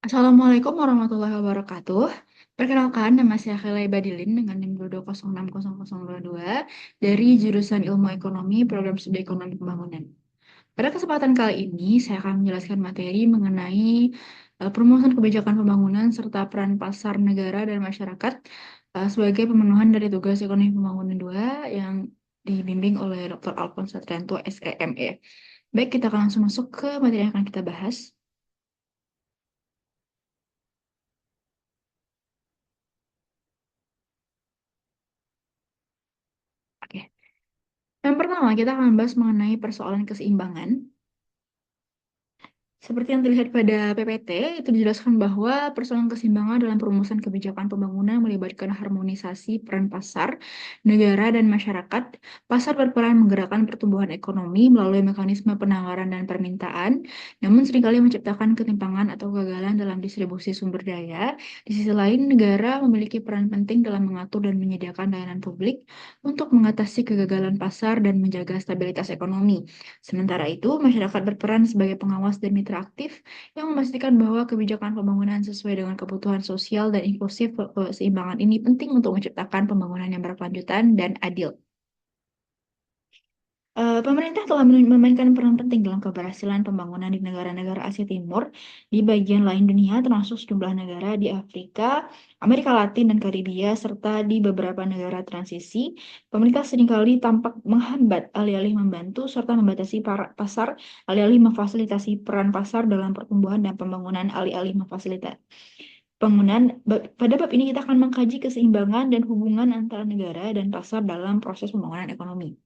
Assalamualaikum warahmatullahi wabarakatuh. Perkenalkan, nama saya Khila Badilin dengan NIM 220600022 dari jurusan Ilmu Ekonomi Program Studi Ekonomi Pembangunan. Pada kesempatan kali ini, saya akan menjelaskan materi mengenai perumusan kebijakan pembangunan serta peran pasar negara dan masyarakat sebagai pemenuhan dari tugas ekonomi pembangunan 2 yang dibimbing oleh Dr. Alphonse Satrianto, SEME. Baik, kita akan langsung masuk ke materi yang akan kita bahas. Oke. Yang pertama, kita akan membahas mengenai persoalan keseimbangan. Seperti yang terlihat pada PPT, itu dijelaskan bahwa persoalan keseimbangan dalam perumusan kebijakan pembangunan melibatkan harmonisasi peran pasar, negara, dan masyarakat. Pasar berperan menggerakkan pertumbuhan ekonomi melalui mekanisme penawaran dan permintaan, namun seringkali menciptakan ketimpangan atau kegagalan dalam distribusi sumber daya. Di sisi lain, negara memiliki peran penting dalam mengatur dan menyediakan layanan publik untuk mengatasi kegagalan pasar dan menjaga stabilitas ekonomi. Sementara itu, masyarakat berperan sebagai pengawas dan mitra aktif yang memastikan bahwa kebijakan pembangunan sesuai dengan kebutuhan sosial dan inklusif. Keseimbangan ini penting untuk menciptakan pembangunan yang berkelanjutan dan adil. Pemerintah telah memainkan peran penting dalam keberhasilan pembangunan di negara-negara Asia Timur, di bagian lain dunia, termasuk sejumlah negara di Afrika, Amerika Latin, dan Karibia, serta di beberapa negara transisi. Pemerintah seringkali tampak menghambat, alih-alih membantu, serta membatasi pasar, alih-alih memfasilitasi peran pasar dalam pertumbuhan dan pembangunan, alih-alih memfasilitasi penggunaan. Pada bab ini kita akan mengkaji keseimbangan dan hubungan antara negara dan pasar dalam proses pembangunan ekonomi.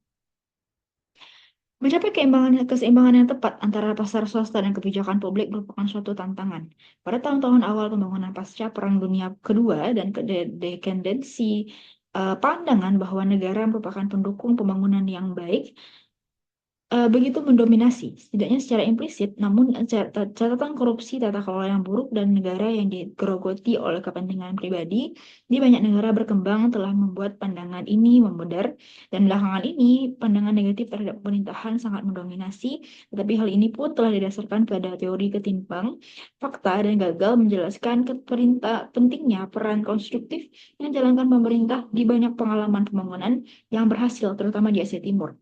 Mencapai keseimbangan yang tepat antara pasar swasta dan kebijakan publik merupakan suatu tantangan. Pada tahun-tahun awal pembangunan pasca Perang Dunia Kedua dan dependensi pandangan bahwa negara merupakan pendukung pembangunan yang baik, begitu mendominasi, setidaknya secara implisit, namun catatan korupsi, tata kelola yang buruk, dan negara yang digerogoti oleh kepentingan pribadi di banyak negara berkembang telah membuat pandangan ini memudar, dan belakangan ini pandangan negatif terhadap pemerintahan sangat mendominasi, tetapi hal ini pun telah didasarkan pada teori ketimbang fakta dan gagal menjelaskan pentingnya peran konstruktif yang dijalankan pemerintah di banyak pengalaman pembangunan yang berhasil, terutama di Asia Timur.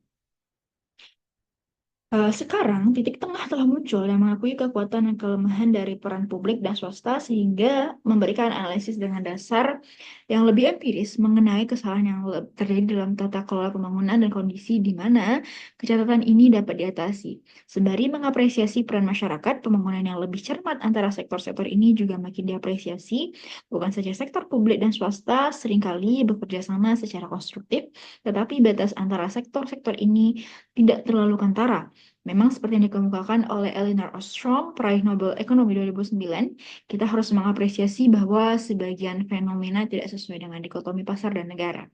Sekarang, titik tengah telah muncul yang mengakui kekuatan dan kelemahan dari peran publik dan swasta sehingga memberikan analisis dengan dasar yang lebih empiris mengenai kesalahan yang terjadi dalam tata kelola pembangunan dan kondisi di mana kecacatan ini dapat diatasi. Sembari mengapresiasi peran masyarakat, pembangunan yang lebih cermat antara sektor-sektor ini juga makin diapresiasi. Bukan saja sektor publik dan swasta seringkali bekerja sama secara konstruktif, tetapi batas antara sektor-sektor ini tidak terlalu kentara. Memang seperti yang dikemukakan oleh Elinor Ostrom, peraih Nobel Ekonomi 2009, kita harus mengapresiasi bahwa sebagian fenomena tidak sesuai dengan dikotomi pasar dan negara.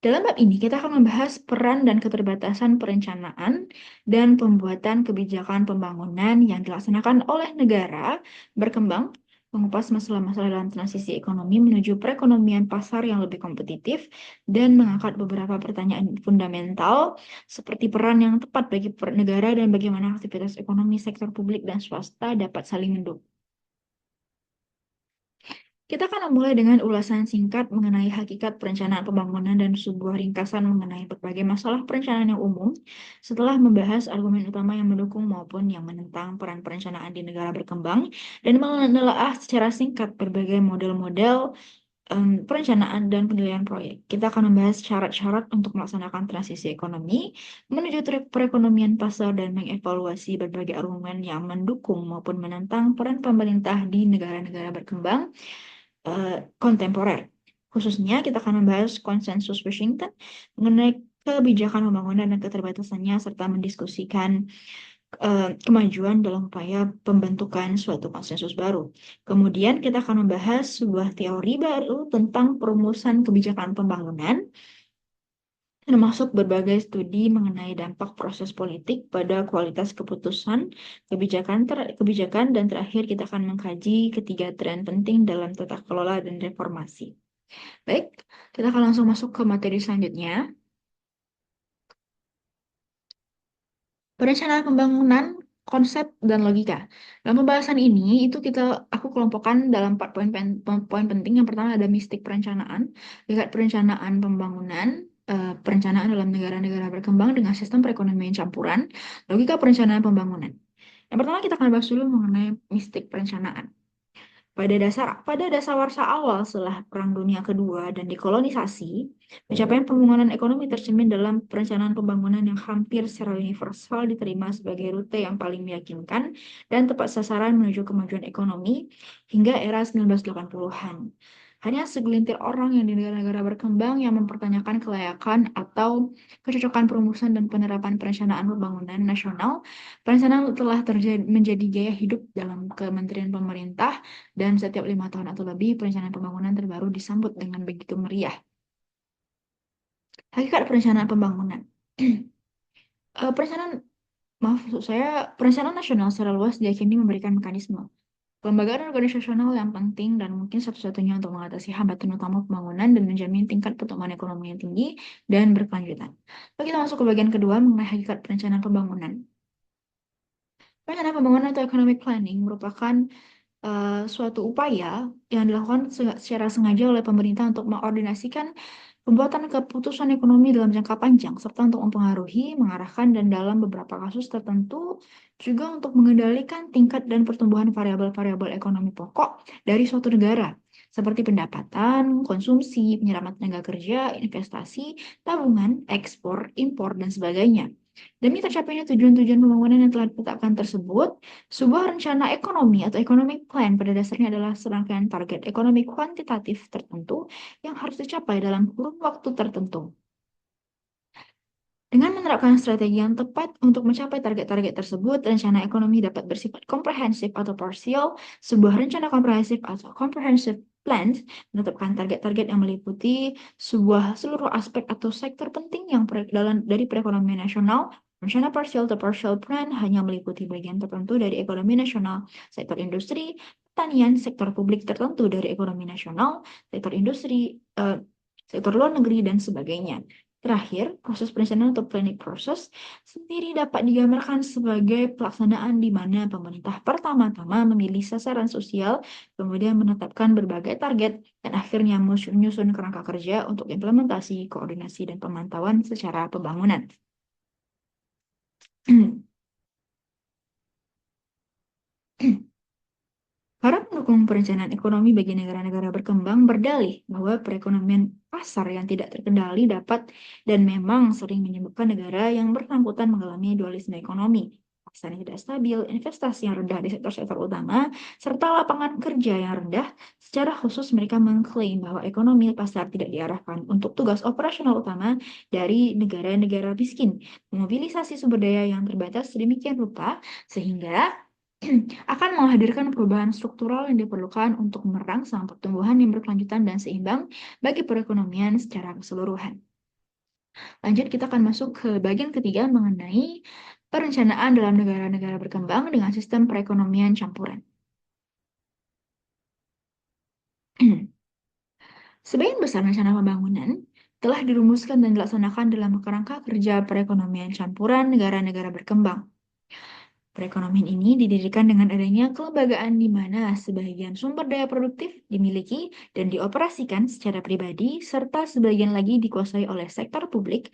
Dalam bab ini, kita akan membahas peran dan keterbatasan perencanaan dan pembuatan kebijakan pembangunan yang dilaksanakan oleh negara berkembang, mengupas masalah-masalah dalam transisi ekonomi menuju perekonomian pasar yang lebih kompetitif, dan mengangkat beberapa pertanyaan fundamental seperti peran yang tepat bagi negara dan bagaimana aktivitas ekonomi sektor publik dan swasta dapat saling mendukung. Kita akan memulai dengan ulasan singkat mengenai hakikat perencanaan pembangunan dan sebuah ringkasan mengenai berbagai masalah perencanaan yang umum. Setelah membahas argumen utama yang mendukung maupun yang menentang peran perencanaan di negara berkembang dan menelaah secara singkat berbagai model-model perencanaan dan penilaian proyek. Kita akan membahas syarat-syarat untuk melaksanakan transisi ekonomi menuju perekonomian pasar dan mengevaluasi berbagai argumen yang mendukung maupun menentang peran pemerintah di negara-negara berkembang kontemporer. Khususnya kita akan membahas konsensus Washington mengenai kebijakan pembangunan dan keterbatasannya serta mendiskusikan kemajuan dalam upaya pembentukan suatu konsensus baru. Kemudian kita akan membahas sebuah teori baru tentang perumusan kebijakan pembangunan, termasuk berbagai studi mengenai dampak proses politik pada kualitas keputusan kebijakan, dan terakhir kita akan mengkaji ketiga tren penting dalam tata kelola dan reformasi. Baik, kita akan langsung masuk ke materi selanjutnya. Perencanaan pembangunan konsep dan logika. Dalam pembahasan ini aku kelompokkan dalam 4 poin penting. Yang pertama ada mistik perencanaan, lihat perencanaan pembangunan, perencanaan dalam negara-negara berkembang dengan sistem perekonomian campuran, logika perencanaan pembangunan. Yang pertama kita akan bahas dulu mengenai mistik perencanaan. Pada dasawarsa awal setelah Perang Dunia Kedua dan dekolonisasi, pencapaian pembangunan ekonomi tercermin dalam perencanaan pembangunan yang hampir secara universal diterima sebagai rute yang paling meyakinkan dan tepat sasaran menuju kemajuan ekonomi hingga era 1980-an. Hanya segelintir orang yang di negara-negara berkembang yang mempertanyakan kelayakan atau kecocokan perumusan dan penerapan perencanaan pembangunan nasional. Perencanaan telah menjadi gaya hidup dalam kementerian pemerintah dan setiap 5 tahun atau lebih, perencanaan pembangunan terbaru disambut dengan begitu meriah. Hakikat perencanaan pembangunan. Eh, perencanaan, maksud saya, perencanaan nasional secara luas diyakini memberikan mekanisme, kelembagaan organisasional yang penting dan mungkin satu-satunya untuk mengatasi hambatan utama pembangunan dan menjamin tingkat pertumbuhan ekonomi yang tinggi dan berkelanjutan. Lalu kita masuk ke bagian kedua mengenai hakikat perencanaan pembangunan. Perencanaan pembangunan atau economic planning merupakan suatu upaya yang dilakukan secara sengaja oleh pemerintah untuk mengordinasikan pembuatan keputusan ekonomi dalam jangka panjang, serta untuk mempengaruhi, mengarahkan, dan dalam beberapa kasus tertentu juga untuk mengendalikan tingkat dan pertumbuhan variabel-variabel ekonomi pokok dari suatu negara, seperti pendapatan, konsumsi, penyerapan tenaga kerja, investasi, tabungan, ekspor, impor, dan sebagainya. Demi tercapainya tujuan-tujuan pembangunan yang telah ditetapkan tersebut, sebuah rencana ekonomi atau economic plan pada dasarnya adalah serangkaian target ekonomi kuantitatif tertentu yang harus dicapai dalam kurun waktu tertentu. Dengan menerapkan strategi yang tepat untuk mencapai target-target tersebut, rencana ekonomi dapat bersifat komprehensif atau parsial. Sebuah rencana komprehensif atau comprehensive plan menetapkan target-target yang meliputi seluruh aspek atau sektor penting dari perekonomian nasional. Rencana parsial atau partial plan hanya meliputi bagian tertentu dari ekonomi nasional, sektor industri, pertanian, sektor publik tertentu dari ekonomi nasional, sektor industri, sektor luar negeri, dan sebagainya. Terakhir, proses perencanaan atau planning process sendiri dapat digambarkan sebagai pelaksanaan di mana pemerintah pertama-tama memilih sasaran sosial, kemudian menetapkan berbagai target, dan akhirnya menyusun kerangka kerja untuk implementasi, koordinasi, dan pemantauan secara pembangunan. Para pendukung perencanaan ekonomi bagi negara-negara berkembang berdalih bahwa perekonomian pasar yang tidak terkendali dapat dan memang sering menyebabkan negara yang bersangkutan mengalami dualisme ekonomi, pasar yang tidak stabil, investasi yang rendah di sektor-sektor utama, serta lapangan kerja yang rendah. Secara khusus mereka mengklaim bahwa ekonomi pasar tidak diarahkan untuk tugas operasional utama dari negara-negara miskin, memobilisasi sumber daya yang terbatas sedemikian rupa sehingga akan menghadirkan perubahan struktural yang diperlukan untuk merangsang pertumbuhan yang berkelanjutan dan seimbang bagi perekonomian secara keseluruhan. Lanjut, kita akan masuk ke bagian ketiga mengenai perencanaan dalam negara-negara berkembang dengan sistem perekonomian campuran. Sebagian besar rencana pembangunan telah dirumuskan dan dilaksanakan dalam kerangka kerja perekonomian campuran negara-negara berkembang. Perekonomian ini didirikan dengan adanya kelembagaan di mana sebagian sumber daya produktif dimiliki dan dioperasikan secara pribadi, serta sebagian lagi dikuasai oleh sektor publik.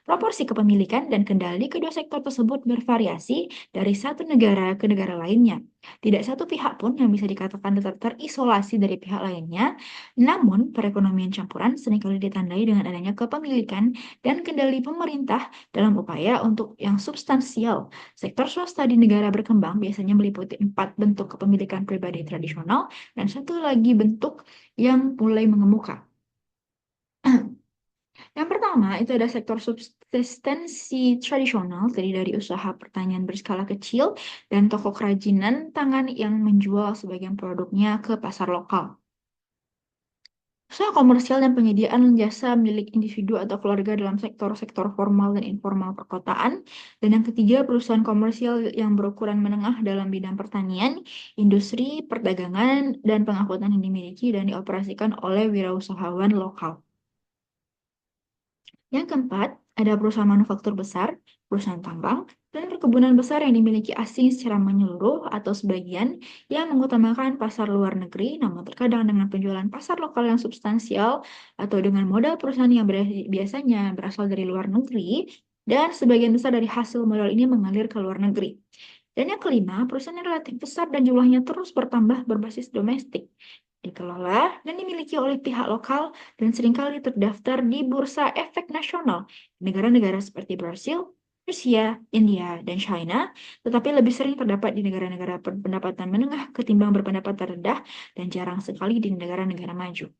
Proporsi kepemilikan dan kendali kedua sektor tersebut bervariasi dari satu negara ke negara lainnya. Tidak satu pihak pun yang bisa dikatakan terisolasi dari pihak lainnya, namun perekonomian campuran seringkali ditandai dengan adanya kepemilikan dan kendali pemerintah dalam upaya untuk yang substansial. Sektor swasta di negara berkembang biasanya meliputi 4 bentuk kepemilikan pribadi tradisional dan satu lagi bentuk yang mulai mengemuka. Yang pertama, itu ada sektor subsistensi tradisional, terdiri dari usaha pertanian berskala kecil dan toko kerajinan tangan yang menjual sebagian produknya ke pasar lokal. Usaha komersial dan penyediaan jasa milik individu atau keluarga dalam sektor-sektor formal dan informal perkotaan. Dan yang ketiga, perusahaan komersial yang berukuran menengah dalam bidang pertanian, industri, perdagangan, dan pengangkutan yang dimiliki dan dioperasikan oleh wirausahawan lokal. Yang keempat, Ada perusahaan manufaktur besar, perusahaan tambang, dan perkebunan besar yang dimiliki asing secara menyeluruh atau sebagian yang mengutamakan pasar luar negeri, namun terkadang dengan penjualan pasar lokal yang substansial atau dengan modal perusahaan yang biasanya berasal dari luar negeri, dan sebagian besar dari hasil modal ini mengalir ke luar negeri. Dan yang kelima, perusahaan yang relatif besar dan jumlahnya terus bertambah berbasis domestik, dikelola dan dimiliki oleh pihak lokal dan seringkali terdaftar di bursa efek nasional di negara-negara seperti Brasil, Rusia, India, dan China, tetapi lebih sering terdapat di negara-negara berpendapatan menengah ketimbang berpendapatan rendah dan jarang sekali di negara-negara maju.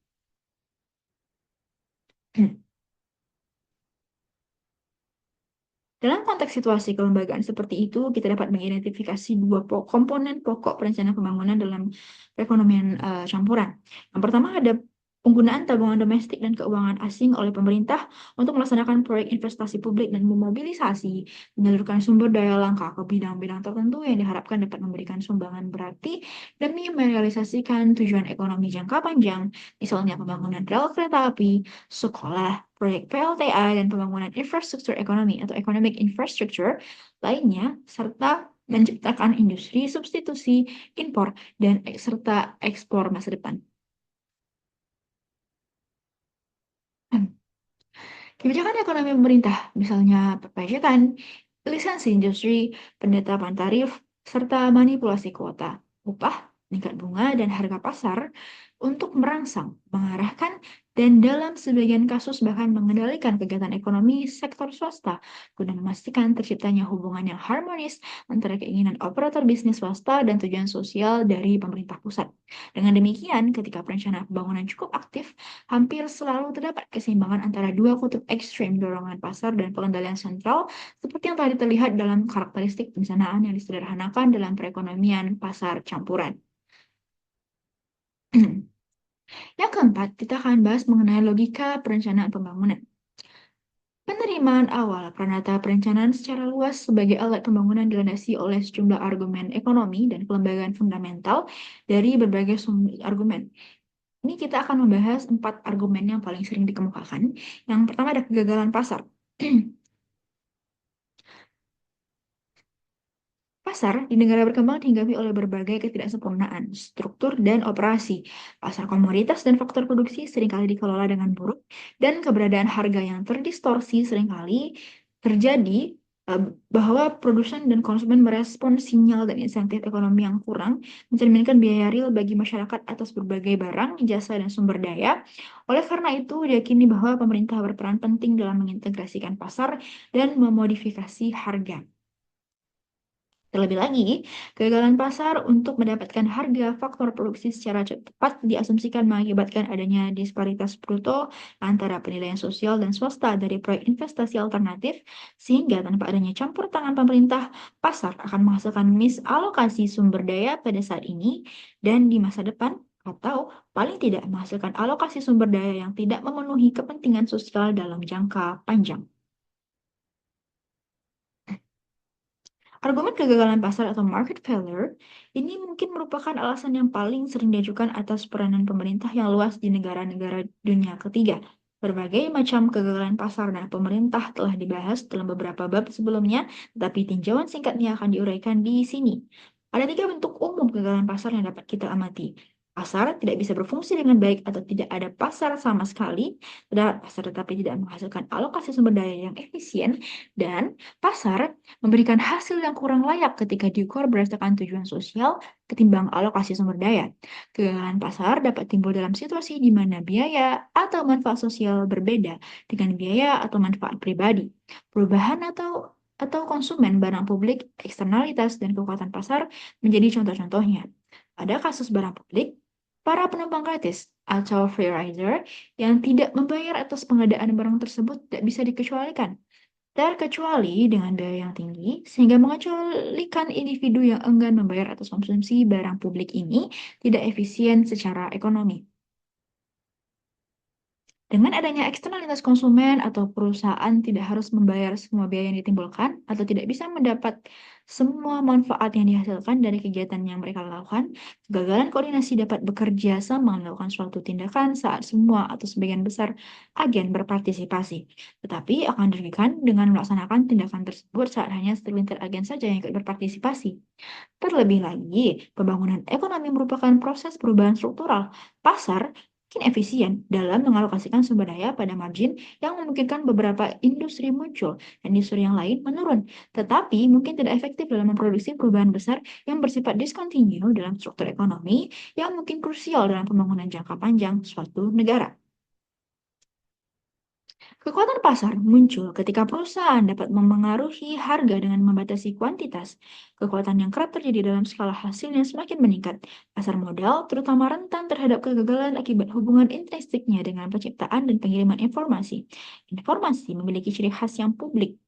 Dalam konteks situasi kelembagaan seperti itu, kita dapat mengidentifikasi dua komponen pokok perencanaan pembangunan dalam perekonomian campuran. Yang pertama ada penggunaan tabungan domestik dan keuangan asing oleh pemerintah untuk melaksanakan proyek investasi publik dan memobilisasi menyalurkan sumber daya langka ke bidang-bidang tertentu yang diharapkan dapat memberikan sumbangan berarti demi merealisasikan tujuan ekonomi jangka panjang, misalnya pembangunan rel kereta api, sekolah, proyek PLTA, dan pembangunan infrastruktur ekonomi atau economic infrastructure lainnya, serta menciptakan industri substitusi, impor, dan serta ekspor masa depan. Kebijakan ekonomi pemerintah, misalnya perpajakan, lisensi industri, penetapan tarif, serta manipulasi kuota, upah, tingkat bunga, dan harga pasar untuk merangsang, mengarahkan, dan dalam sebagian kasus bahkan mengendalikan kegiatan ekonomi sektor swasta guna memastikan terciptanya hubungan yang harmonis antara keinginan operator bisnis swasta dan tujuan sosial dari pemerintah pusat. Dengan demikian, ketika perencanaan pembangunan cukup aktif, hampir selalu terdapat keseimbangan antara dua kutub ekstrem dorongan pasar dan pengendalian sentral, seperti yang tadi terlihat dalam karakteristik perencanaan yang disederhanakan dalam perekonomian pasar campuran. Yang keempat, kita akan bahas mengenai logika perencanaan pembangunan. Penerimaan awal pranata perencanaan secara luas sebagai alat pembangunan dilandasi oleh sejumlah argumen ekonomi dan kelembagaan fundamental dari berbagai sumber argumen. Ini kita akan membahas 4 argumen yang paling sering dikemukakan. Yang pertama ada kegagalan pasar. Pasar di negara berkembang dihinggapi oleh berbagai ketidaksempurnaan, struktur, dan operasi. Pasar komoditas dan faktor produksi seringkali dikelola dengan buruk, dan keberadaan harga yang terdistorsi seringkali terjadi bahwa produsen dan konsumen merespon sinyal dan insentif ekonomi yang kurang, mencerminkan biaya real bagi masyarakat atas berbagai barang, jasa, dan sumber daya. Oleh karena itu, diyakini bahwa pemerintah berperan penting dalam mengintegrasikan pasar dan memodifikasi harga. Terlebih lagi, kegagalan pasar untuk mendapatkan harga faktor produksi secara tepat diasumsikan mengakibatkan adanya disparitas bruto antara penilaian sosial dan swasta dari proyek investasi alternatif, sehingga tanpa adanya campur tangan pemerintah, pasar akan menghasilkan misalokasi sumber daya pada saat ini dan di masa depan, atau paling tidak menghasilkan alokasi sumber daya yang tidak memenuhi kepentingan sosial dalam jangka panjang. Argumen kegagalan pasar atau market failure ini mungkin merupakan alasan yang paling sering diajukan atas peranan pemerintah yang luas di negara-negara dunia ketiga. Berbagai macam kegagalan pasar dan pemerintah telah dibahas dalam beberapa bab sebelumnya, tetapi tinjauan singkatnya akan diuraikan di sini. Ada 3 bentuk umum kegagalan pasar yang dapat kita amati. Pasar tidak bisa berfungsi dengan baik atau tidak ada pasar sama sekali, terdapat pasar tetapi tidak menghasilkan alokasi sumber daya yang efisien, dan pasar memberikan hasil yang kurang layak ketika diukur berdasarkan tujuan sosial ketimbang alokasi sumber daya. Kegagalan pasar dapat timbul dalam situasi di mana biaya atau manfaat sosial berbeda dengan biaya atau manfaat pribadi. Perubahan atau konsumen barang publik, eksternalitas, dan kekuatan pasar menjadi contoh-contohnya. Pada kasus barang publik, para penumpang gratis atau free rider yang tidak membayar atas pengadaan barang tersebut tidak bisa dikecualikan terkecuali dengan biaya yang tinggi, sehingga mengecualikan individu yang enggan membayar atas konsumsi barang publik ini tidak efisien secara ekonomi. Dengan adanya eksternalitas konsumen atau perusahaan tidak harus membayar semua biaya yang ditimbulkan atau tidak bisa mendapat semua manfaat yang dihasilkan dari kegiatan yang mereka lakukan, kegagalan koordinasi dapat bekerja sama melakukan suatu tindakan saat semua atau sebagian besar agen berpartisipasi. Tetapi akan dirugikan dengan melaksanakan tindakan tersebut saat hanya segelintir agen saja yang ikut berpartisipasi. Terlebih lagi, pembangunan ekonomi merupakan proses perubahan struktural. Pasar mungkin efisien dalam mengalokasikan sumber daya pada margin yang memungkinkan beberapa industri muncul dan industri yang lain menurun. Tetapi mungkin tidak efektif dalam memproduksi perubahan besar yang bersifat discontinue dalam struktur ekonomi yang mungkin krusial dalam pembangunan jangka panjang suatu negara. Kekuatan pasar muncul ketika perusahaan dapat memengaruhi harga dengan membatasi kuantitas. Kekuatan yang kerap terjadi dalam skala hasilnya semakin meningkat. Pasar modal terutama rentan terhadap kegagalan akibat hubungan intrinsiknya dengan penciptaan dan pengiriman informasi. Informasi memiliki ciri khas yang publik.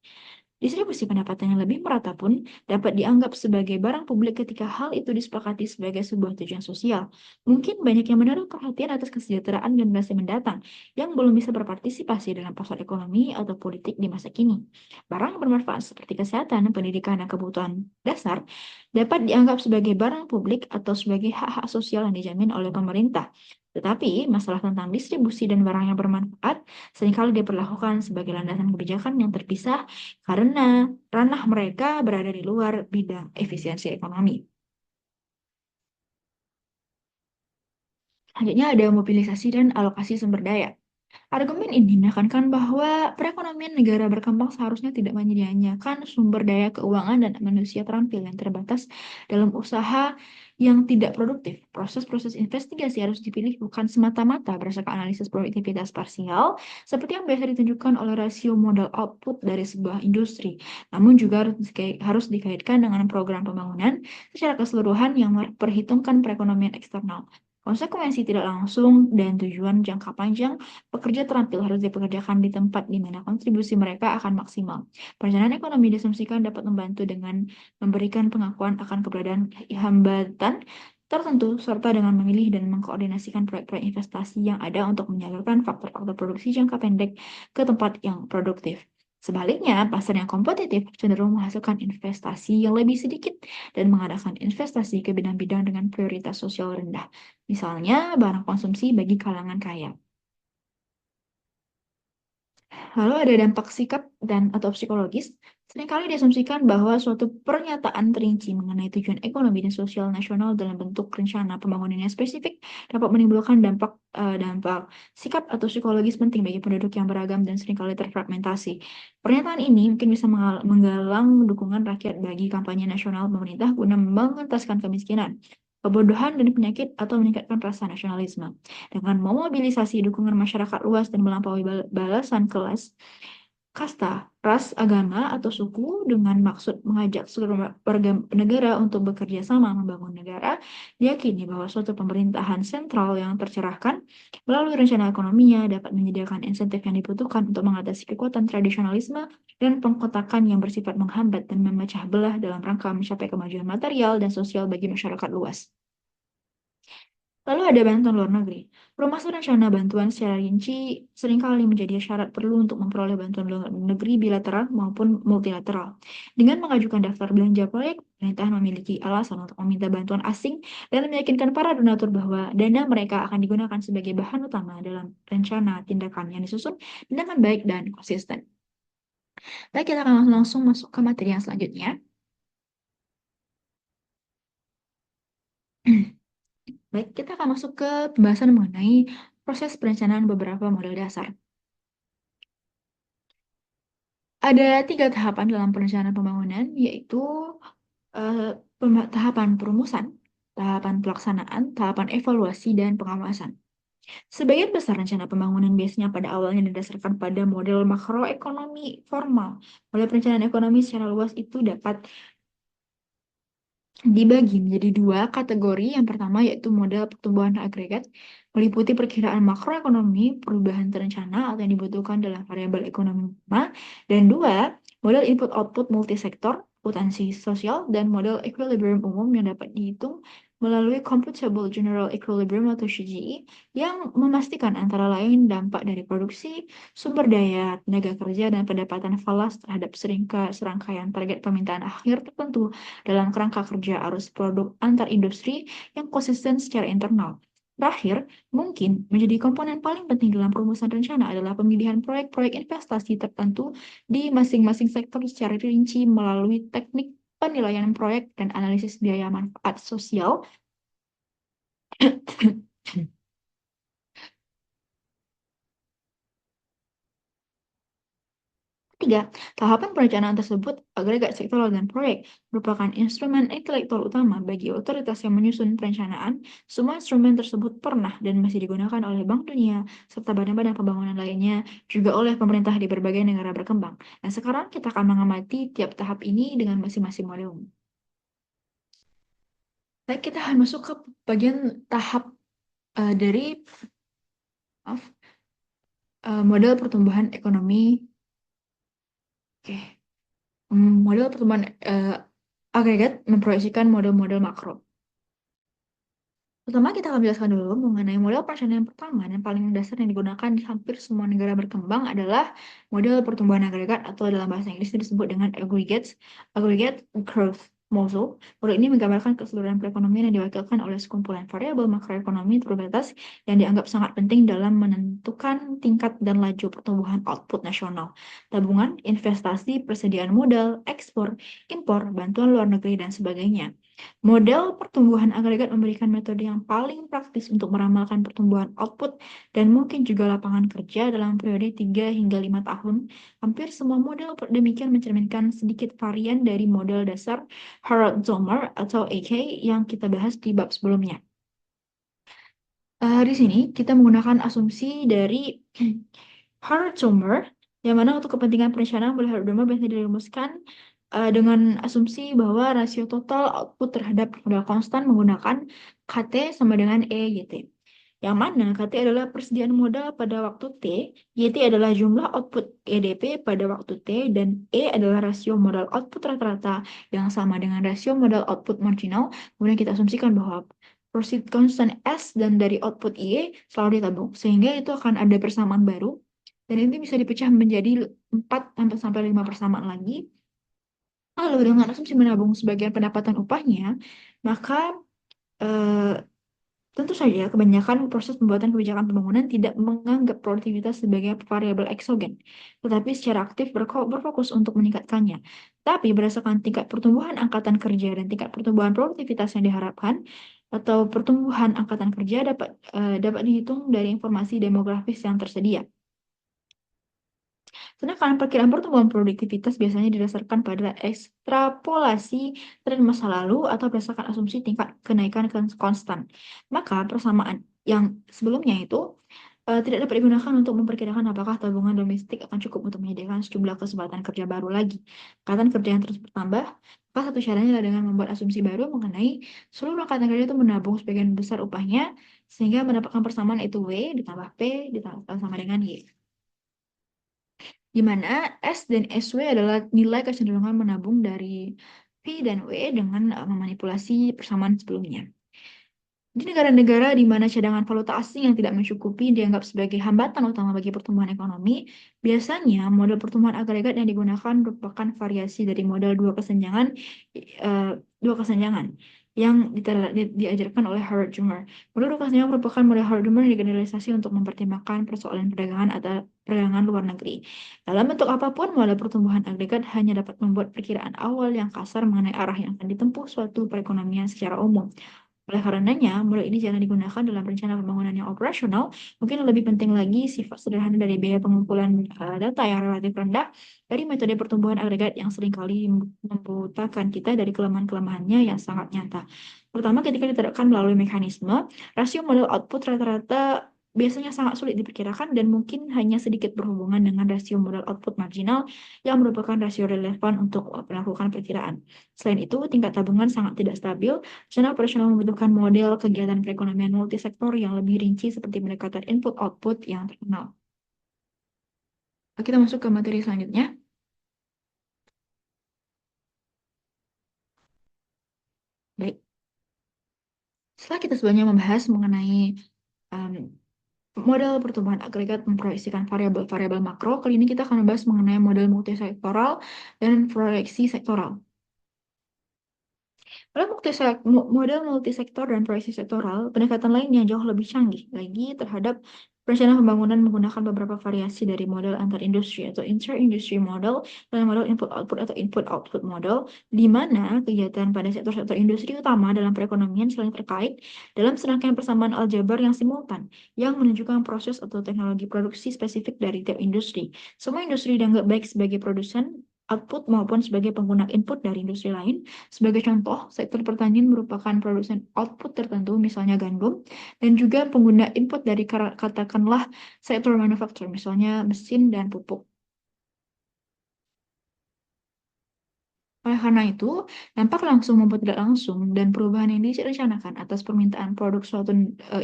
Distribusi pendapatan yang lebih merata pun dapat dianggap sebagai barang publik ketika hal itu disepakati sebagai sebuah tujuan sosial. Mungkin banyak yang menaruh perhatian atas kesejahteraan generasi mendatang yang belum bisa berpartisipasi dalam pasar ekonomi atau politik di masa kini. Barang bermanfaat seperti kesehatan, pendidikan, dan kebutuhan dasar dapat dianggap sebagai barang publik atau sebagai hak-hak sosial yang dijamin oleh pemerintah. Tetapi, masalah tentang distribusi dan barang yang bermanfaat seringkali diperlakukan sebagai landasan kebijakan yang terpisah karena ranah mereka berada di luar bidang efisiensi ekonomi. Selanjutnya ada mobilisasi dan alokasi sumber daya. Argumen ini menekankan bahwa perekonomian negara berkembang seharusnya tidak menyediakan sumber daya keuangan dan manusia terampil yang terbatas dalam usaha yang tidak produktif. Proses-proses investigasi harus dipilih bukan semata-mata berdasarkan analisis produktivitas parsial, seperti yang biasa ditunjukkan oleh rasio modal output dari sebuah industri, namun juga harus dikaitkan dengan program pembangunan secara keseluruhan yang memperhitungkan perekonomian eksternal. Konsekuensi tidak langsung dan tujuan jangka panjang. Pekerja terampil harus dipekerjakan di tempat di mana kontribusi mereka akan maksimal. Perencanaan ekonomi diasumsikan dapat membantu dengan memberikan pengakuan akan keberadaan hambatan tertentu, serta dengan memilih dan mengkoordinasikan proyek-proyek investasi yang ada untuk menyalurkan faktor-faktor produksi jangka pendek ke tempat yang produktif. Sebaliknya, pasar yang kompetitif cenderung menghasilkan investasi yang lebih sedikit dan mengadakan investasi ke bidang-bidang dengan prioritas sosial rendah, misalnya barang konsumsi bagi kalangan kaya. Lalu ada dampak sikap dan atau psikologis. Seringkali diasumsikan bahwa suatu pernyataan terinci mengenai tujuan ekonomi dan sosial nasional dalam bentuk rencana pembangunan yang spesifik dapat menimbulkan dampak sikap atau psikologis penting bagi penduduk yang beragam dan seringkali terfragmentasi. Pernyataan ini mungkin bisa menggalang dukungan rakyat bagi kampanye nasional pemerintah guna mengentaskan kemiskinan, kebodohan dan penyakit atau meningkatkan rasa nasionalisme. Dengan memobilisasi dukungan masyarakat luas dan melampaui balasan kelas, kasta, ras, agama, atau suku dengan maksud mengajak seluruh warga negara untuk bekerja sama membangun negara, diyakini bahwa suatu pemerintahan sentral yang tercerahkan melalui rencana ekonominya dapat menyediakan insentif yang dibutuhkan untuk mengatasi kekuatan tradisionalisme dan pengkotakan yang bersifat menghambat dan memecah belah dalam rangka mencapai kemajuan material dan sosial bagi masyarakat luas. Lalu ada bantuan luar negeri. Perumahan rencana bantuan secara rinci seringkali menjadi syarat perlu untuk memperoleh bantuan luar negeri bilateral maupun multilateral. Dengan mengajukan daftar belanja proyek, pemerintah memiliki alasan untuk meminta bantuan asing dan meyakinkan para donatur bahwa dana mereka akan digunakan sebagai bahan utama dalam rencana tindakan yang disusun dengan baik dan konsisten. Baik, kita akan langsung masuk ke materi yang selanjutnya. Baik, kita akan masuk ke pembahasan mengenai proses perencanaan beberapa model dasar. Ada 3 tahapan dalam perencanaan pembangunan, yaitu tahapan perumusan, tahapan pelaksanaan, tahapan evaluasi, dan pengawasan. Sebagian besar rencana pembangunan biasanya pada awalnya didasarkan pada model makroekonomi formal. Model perencanaan ekonomi secara luas itu dapat dibagi menjadi 2 kategori. Yang pertama yaitu model pertumbuhan agregat, meliputi perkiraan makroekonomi perubahan terencana atau yang dibutuhkan dalam variabel ekonomi utama. Dan 2, model input-output multisektor, akuntansi sosial, dan model equilibrium umum yang dapat dihitung melalui Computable General Equilibrium atau CGE yang memastikan antara lain dampak dari produksi, sumber daya, tenaga kerja, dan pendapatan falas terhadap serangkaian target permintaan akhir tertentu dalam kerangka kerja arus produk antar industri yang konsisten secara internal. Terakhir, mungkin menjadi komponen paling penting dalam perumusan rencana adalah pemilihan proyek-proyek investasi tertentu di masing-masing sektor secara rinci melalui teknik penilaian proyek dan analisis biaya manfaat sosial. Ketiga, tahapan perencanaan tersebut, agregat sektoral dan proyek, merupakan instrumen intelektual utama bagi otoritas yang menyusun perencanaan. Semua instrumen tersebut pernah dan masih digunakan oleh Bank Dunia, serta badan-badan pembangunan lainnya, juga oleh pemerintah di berbagai negara berkembang. Nah, sekarang kita akan mengamati tiap tahap ini dengan masing-masing model. Baik, kita akan masuk ke bagian tahap dari maaf, model pertumbuhan ekonomi. Oke. Model pertumbuhan agregat memproyeksikan model-model makro. Pertama, kita akan jelaskan dulu mengenai model perencanaan yang pertama dan paling dasar yang digunakan di hampir semua negara berkembang adalah model pertumbuhan agregat atau dalam bahasa Inggris disebut dengan aggregate growth model. Model ini menggambarkan keseluruhan perekonomian yang diwakilkan oleh sekumpulan variabel makroekonomi terbatas yang dianggap sangat penting dalam menentukan tingkat dan laju pertumbuhan output nasional, tabungan, investasi, persediaan modal, ekspor, impor, bantuan luar negeri, dan sebagainya. Model pertumbuhan agregat memberikan metode yang paling praktis untuk meramalkan pertumbuhan output dan mungkin juga lapangan kerja dalam periode 3 hingga 5 tahun. Hampir semua model demikian mencerminkan sedikit varian dari model dasar Harold Zomer atau AK yang kita bahas di bab sebelumnya. Di sini kita menggunakan asumsi dari Harold Zomer, yang mana untuk kepentingan perencanaan oleh Harold Zomer biasanya dirumuskan dengan asumsi bahwa rasio total output terhadap modal konstan menggunakan KT sama dengan EYT. Yang mana KT adalah persediaan modal pada waktu T, YT adalah jumlah output EDP pada waktu T, dan E adalah rasio modal output rata-rata yang sama dengan rasio modal output marginal. Kemudian kita asumsikan bahwa proceed constant S dan dari output Y selalu ditabung, sehingga itu akan ada persamaan baru, dan ini bisa dipecah menjadi 4 sampai 5 persamaan lagi. Lalu dengan asumsi menabung sebagian pendapatan upahnya, maka eh, tentu saja kebanyakan proses pembuatan kebijakan pembangunan tidak menganggap produktivitas sebagai variabel eksogen, tetapi secara aktif berfokus untuk meningkatkannya. Tapi berdasarkan tingkat pertumbuhan angkatan kerja dan tingkat pertumbuhan produktivitas yang diharapkan, atau pertumbuhan angkatan kerja dapat dihitung dari informasi demografis yang tersedia. Sedangkan perkiraan pertumbuhan produktivitas biasanya didasarkan pada ekstrapolasi tren masa lalu atau berdasarkan asumsi tingkat kenaikan konstan. Maka persamaan yang sebelumnya itu tidak dapat digunakan untuk memperkirakan apakah tabungan domestik akan cukup untuk menyediakan sejumlah kesempatan kerja baru lagi. Angkatan kerja yang terus bertambah, maka satu caranya adalah dengan membuat asumsi baru mengenai seluruh angkatan kerja itu menabung sebagian besar upahnya, sehingga mendapatkan persamaan itu W ditambah P ditambah sama dengan Y, di mana S dan SW adalah nilai kecenderungan menabung dari P dan W dengan memanipulasi persamaan sebelumnya. Di negara-negara di mana cadangan valuta asing yang tidak mencukupi dianggap sebagai hambatan utama bagi pertumbuhan ekonomi, biasanya model pertumbuhan agregat yang digunakan merupakan variasi dari model dua kesenjangan yang diajarkan oleh Howard Gardner. Model dua kesenjangan merupakan model Howard Gardner yang digeneralisasi untuk mempertimbangkan persoalan perdagangan atau perdagangan luar negeri. Dalam bentuk apapun, model pertumbuhan agregat hanya dapat membuat perkiraan awal yang kasar mengenai arah yang akan ditempuh suatu perekonomian secara umum. Oleh karenanya, model ini jarang digunakan dalam rencana pembangunan yang operasional. Mungkin lebih penting lagi sifat sederhana dari biaya pengumpulan data yang relatif rendah dari metode pertumbuhan agregat yang seringkali membutakan kita dari kelemahan-kelemahannya yang sangat nyata. Pertama, ketika diterapkan melalui mekanisme, rasio model output rata-rata biasanya sangat sulit diperkirakan dan mungkin hanya sedikit berhubungan dengan rasio modal output marginal yang merupakan rasio relevan untuk melakukan perkiraan. Selain itu, tingkat tabungan sangat tidak stabil. Rencana operasional membutuhkan model kegiatan perekonomian multisektor yang lebih rinci seperti pendekatan input-output yang terkenal. Kita masuk ke materi selanjutnya. Setelah kita sebelumnya membahas mengenai um, model pertumbuhan agregat memproyeksikan variabel-variabel makro, kali ini kita akan membahas mengenai model multisektoral dan proyeksi sektoral. Model multisektor dan proyeksi sektoral, pendekatan lain yang jauh lebih canggih lagi terhadap perencanaan pembangunan menggunakan beberapa variasi dari model antar industri atau inter-industry model dan model input-output atau input-output model, di mana kegiatan pada sektor-sektor industri utama dalam perekonomian saling terkait dalam serangkaian persamaan aljabar yang simultan, yang menunjukkan proses atau teknologi produksi spesifik dari tiap industri. Semua industri dianggap baik sebagai produsen output maupun sebagai pengguna input dari industri lain. Sebagai contoh, sektor pertanian merupakan produsen output tertentu, misalnya gandum, dan juga pengguna input dari katakanlah sektor manufaktur, misalnya mesin dan pupuk. Oleh karena itu, dampak langsung maupun tidak langsung dan perubahan yang direncanakan atas permintaan produk suatu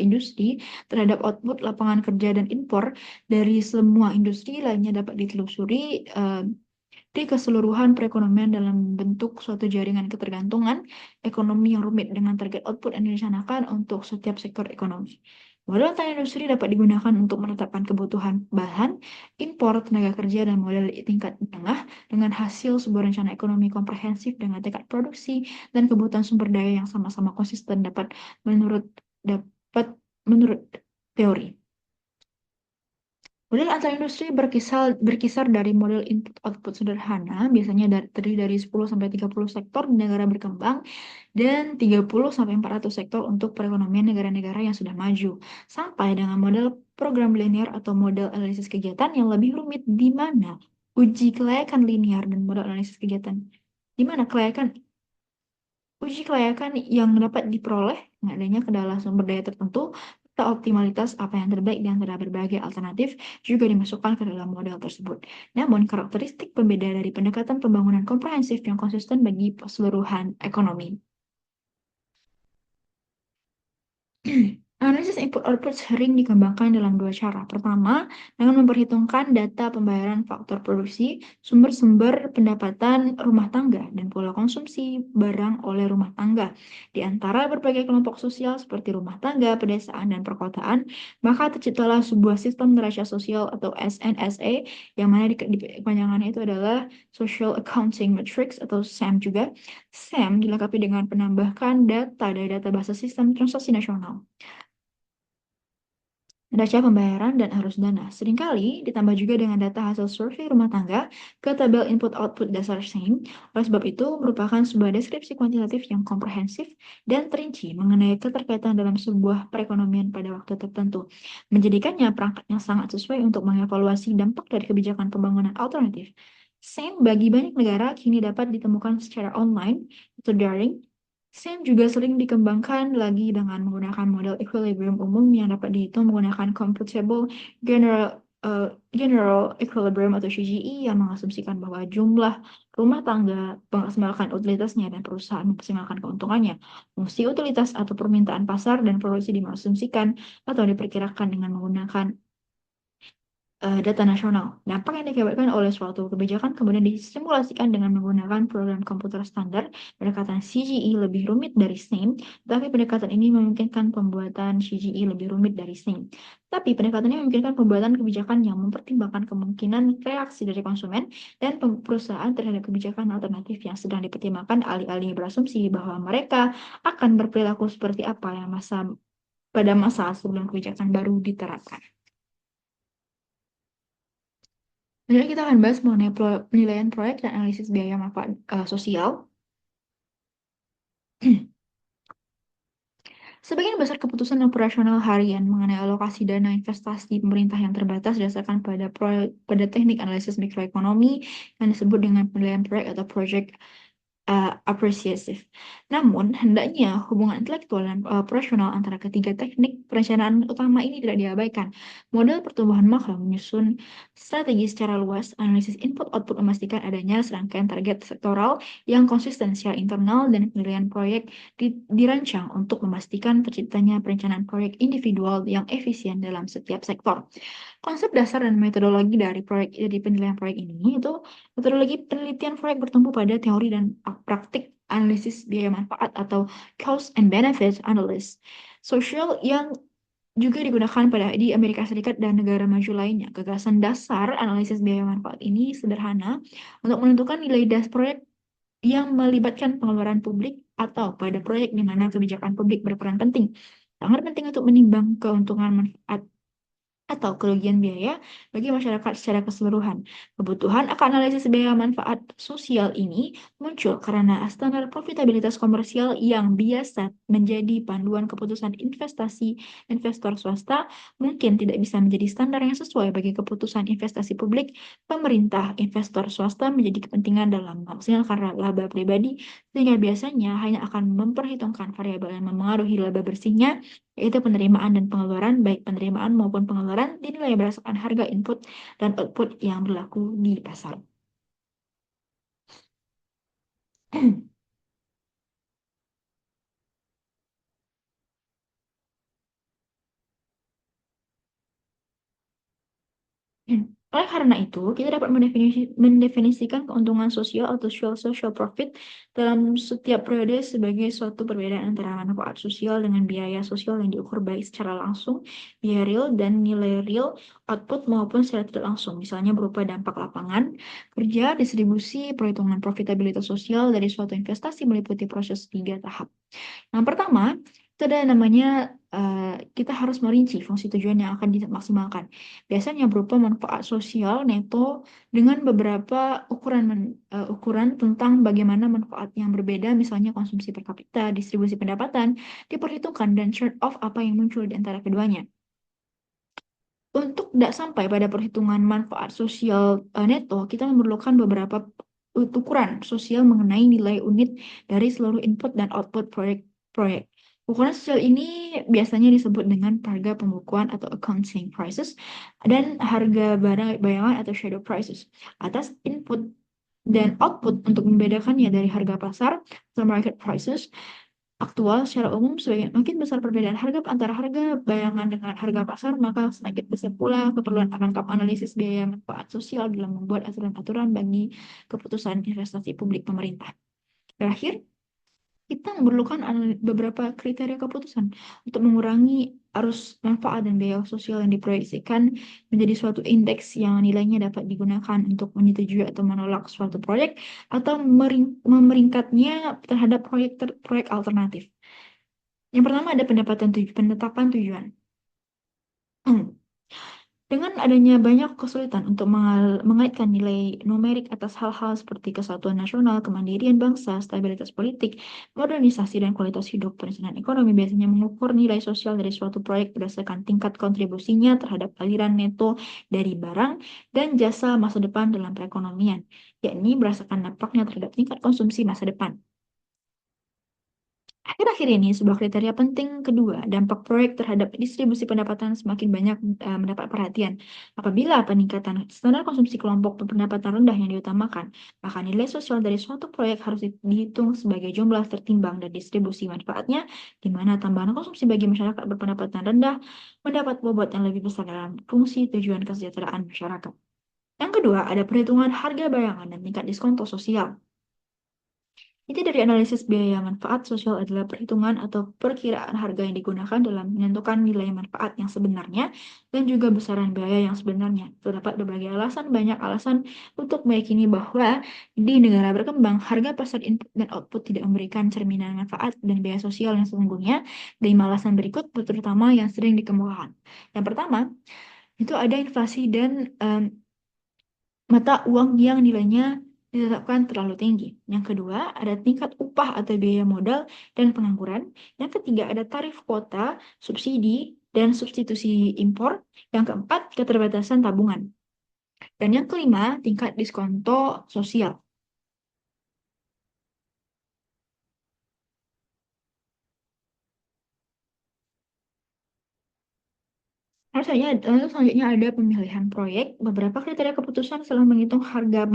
industri terhadap output lapangan kerja dan impor dari semua industri lainnya dapat ditelusuri di keseluruhan perekonomian dalam bentuk suatu jaringan ketergantungan ekonomi yang rumit dengan target output yang direncanakan untuk setiap sektor ekonomi. Model antar industri dapat digunakan untuk menetapkan kebutuhan bahan, impor, tenaga kerja, dan model tingkat menengah dengan hasil sebuah rencana ekonomi komprehensif dengan tingkat produksi dan kebutuhan sumber daya yang sama-sama konsisten dapat menurut teori. Model antar industri berkisar dari model input-output sederhana, biasanya terdiri dari 10-30 sektor di negara berkembang, dan 30-400 sektor untuk perekonomian negara-negara yang sudah maju, sampai dengan model program linear atau model analisis kegiatan yang lebih rumit, di mana uji kelayakan linear dan model analisis kegiatan, di mana uji kelayakan yang dapat diperoleh dengan adanya kedalaman sumber daya tertentu, serta optimalitas apa yang terbaik di antara berbagai alternatif juga dimasukkan ke dalam model tersebut. Namun, karakteristik pembeda dari pendekatan pembangunan komprehensif yang konsisten bagi keseluruhan ekonomi. Analisis input-output sering dikembangkan dalam dua cara. Pertama, dengan memperhitungkan data pembayaran faktor produksi, sumber-sumber pendapatan rumah tangga, dan pola konsumsi barang oleh rumah tangga. Di antara berbagai kelompok sosial seperti rumah tangga, pedesaan, dan perkotaan, maka terciptalah sebuah sistem neraca sosial atau SNSA, yang mana kepanjangannya itu adalah Social Accounting Matrix atau SAM juga. SAM dilengkapi dengan penambahkan data dari data basis sistem transaksi nasional, neraca pembayaran, dan arus dana. Seringkali ditambah juga dengan data hasil survei rumah tangga ke tabel input-output dasar SAM. Oleh sebab itu, merupakan sebuah deskripsi kuantitatif yang komprehensif dan terinci mengenai keterkaitan dalam sebuah perekonomian pada waktu tertentu, menjadikannya perangkat yang sangat sesuai untuk mengevaluasi dampak dari kebijakan pembangunan alternatif. SAM bagi banyak negara kini dapat ditemukan secara online atau daring. SAM juga sering dikembangkan lagi dengan menggunakan model equilibrium umum yang dapat dihitung menggunakan Computable General Equilibrium atau CGE, yang mengasumsikan bahwa jumlah rumah tangga memaksimalkan utilitasnya dan perusahaan memaksimalkan keuntungannya. Fungsi utilitas atau permintaan pasar dan produksi diasumsikan atau diperkirakan dengan menggunakan data nasional. Dampak yang diakibatkan oleh suatu kebijakan kemudian disimulasikan dengan menggunakan program komputer standar. Pendekatan CGE lebih rumit dari SAM, tapi pendekatan ini memungkinkan pembuatan CGE lebih rumit dari SAM. Tapi pendekatan ini memungkinkan pembuatan kebijakan yang mempertimbangkan kemungkinan reaksi dari konsumen dan perusahaan terhadap kebijakan alternatif yang sedang dipertimbangkan, alih-alih berasumsi bahwa mereka akan berperilaku seperti apa yang pada masa sebelum kebijakan baru diterapkan. Jadi kita akan bahas mengenai penilaian proyek dan analisis biaya manfaat sosial. Sebagian besar keputusan operasional harian mengenai alokasi dana investasi pemerintah yang terbatas didasarkan pada teknik analisis mikroekonomi yang disebut dengan penilaian proyek atau project apresiatif. Namun, hendaknya hubungan intelektual dan operasional antara ketiga teknik perencanaan utama ini tidak diabaikan. Model pertumbuhan makro menyusun strategi secara luas, analisis input-output memastikan adanya serangkaian target sektoral yang konsisten secara internal, dan penilaian proyek dirancang untuk memastikan terciptanya perencanaan proyek individual yang efisien dalam setiap sektor. Konsep dasar dan metodologi dari penilaian proyek ini itu metodologi penelitian proyek bertumpu pada teori dan praktik analisis biaya manfaat atau cost and benefit analysis sosial yang juga digunakan di Amerika Serikat dan negara maju lainnya. Gagasan dasar analisis biaya manfaat ini sederhana untuk menentukan nilai proyek yang melibatkan pengeluaran publik atau pada proyek di mana kebijakan publik berperan penting. Sangat penting untuk menimbang keuntungan manfaat atau kerugian biaya bagi masyarakat secara keseluruhan. Kebutuhan akan analisis biaya manfaat sosial ini muncul karena standar profitabilitas komersial yang biasa menjadi panduan keputusan investasi investor swasta mungkin tidak bisa menjadi standar yang sesuai bagi keputusan investasi publik. Pemerintah, investor swasta menjadi kepentingan dalam memaksimalkan laba pribadi, sehingga biasanya hanya akan memperhitungkan variabel yang memengaruhi laba bersihnya, yaitu penerimaan dan pengeluaran, baik penerimaan maupun pengeluaran dinilai berdasarkan harga input dan output yang berlaku di pasar. Oleh karena itu, kita dapat mendefinisikan keuntungan sosial atau social profit dalam setiap periode sebagai suatu perbedaan antara manfaat sosial dengan biaya sosial yang diukur baik secara langsung, biaya real, dan nilai real output maupun secara tidak langsung, misalnya berupa dampak lapangan kerja, distribusi, perhitungan profitabilitas sosial dari suatu investasi meliputi proses 3 tahap. Yang pertama, itu ada namanya kita harus merinci fungsi tujuan yang akan dimaksimalkan. Biasanya berupa manfaat sosial neto dengan beberapa ukuran tentang bagaimana manfaat yang berbeda, misalnya konsumsi per kapita, distribusi pendapatan, diperhitungkan dan trade-off apa yang muncul di antara keduanya. Untuk tidak sampai pada perhitungan manfaat sosial neto, kita memerlukan beberapa ukuran sosial mengenai nilai unit dari seluruh input dan output proyek. Ukuran sosial ini biasanya disebut dengan harga pembukuan atau accounting prices dan harga barang bayangan atau shadow prices atas input dan output. Untuk membedakannya dari harga pasar atau market prices aktual secara umum, makin besar perbedaan harga antara harga bayangan dengan harga pasar, maka semakin besar pula keperluan rangkap analisis biaya manfaat sosial dalam membuat aturan-aturan bagi keputusan investasi publik pemerintah. Terakhir, kita memerlukan beberapa kriteria keputusan untuk mengurangi arus manfaat dan biaya sosial yang diproyeksikan menjadi suatu indeks yang nilainya dapat digunakan untuk menyetujui atau menolak suatu proyek atau memeringkatnya terhadap proyek alternatif. Yang pertama ada penetapan tujuan. Dengan adanya banyak kesulitan untuk mengaitkan nilai numerik atas hal-hal seperti kesatuan nasional, kemandirian bangsa, stabilitas politik, modernisasi, dan kualitas hidup, perencanaan ekonomi biasanya mengukur nilai sosial dari suatu proyek berdasarkan tingkat kontribusinya terhadap aliran neto dari barang dan jasa masa depan dalam perekonomian, yakni berdasarkan dampaknya terhadap tingkat konsumsi masa depan. Akhir-akhir ini, sebuah kriteria penting kedua, dampak proyek terhadap distribusi pendapatan semakin banyak mendapat perhatian. Apabila peningkatan standar konsumsi kelompok berpendapatan rendah yang diutamakan, maka nilai sosial dari suatu proyek harus dihitung sebagai jumlah tertimbang dan distribusi manfaatnya, di mana tambahan konsumsi bagi masyarakat berpendapatan rendah mendapat bobot yang lebih besar dalam fungsi tujuan kesejahteraan masyarakat. Yang kedua, ada perhitungan harga bayangan dan tingkat diskonto sosial. Inti dari analisis biaya manfaat sosial adalah perhitungan atau perkiraan harga yang digunakan dalam menentukan nilai manfaat yang sebenarnya dan juga besaran biaya yang sebenarnya. Terdapat berbagai alasan, banyak alasan untuk meyakini bahwa di negara berkembang, harga pasar input dan output tidak memberikan cerminan manfaat dan biaya sosial yang sesungguhnya. 5 alasan berikut terutama yang sering dikemukakan. Yang pertama, itu ada inflasi dan mata uang yang nilainya ditetapkan terlalu tinggi. Yang kedua, ada tingkat upah atau biaya modal dan pengangguran. Yang ketiga, ada tarif kuota, subsidi, dan substitusi impor. Yang keempat, keterbatasan tabungan. Dan yang kelima, tingkat diskonto sosial. Selanjutnya ada pemilihan proyek. Beberapa kriteria keputusan setelah menghitung harga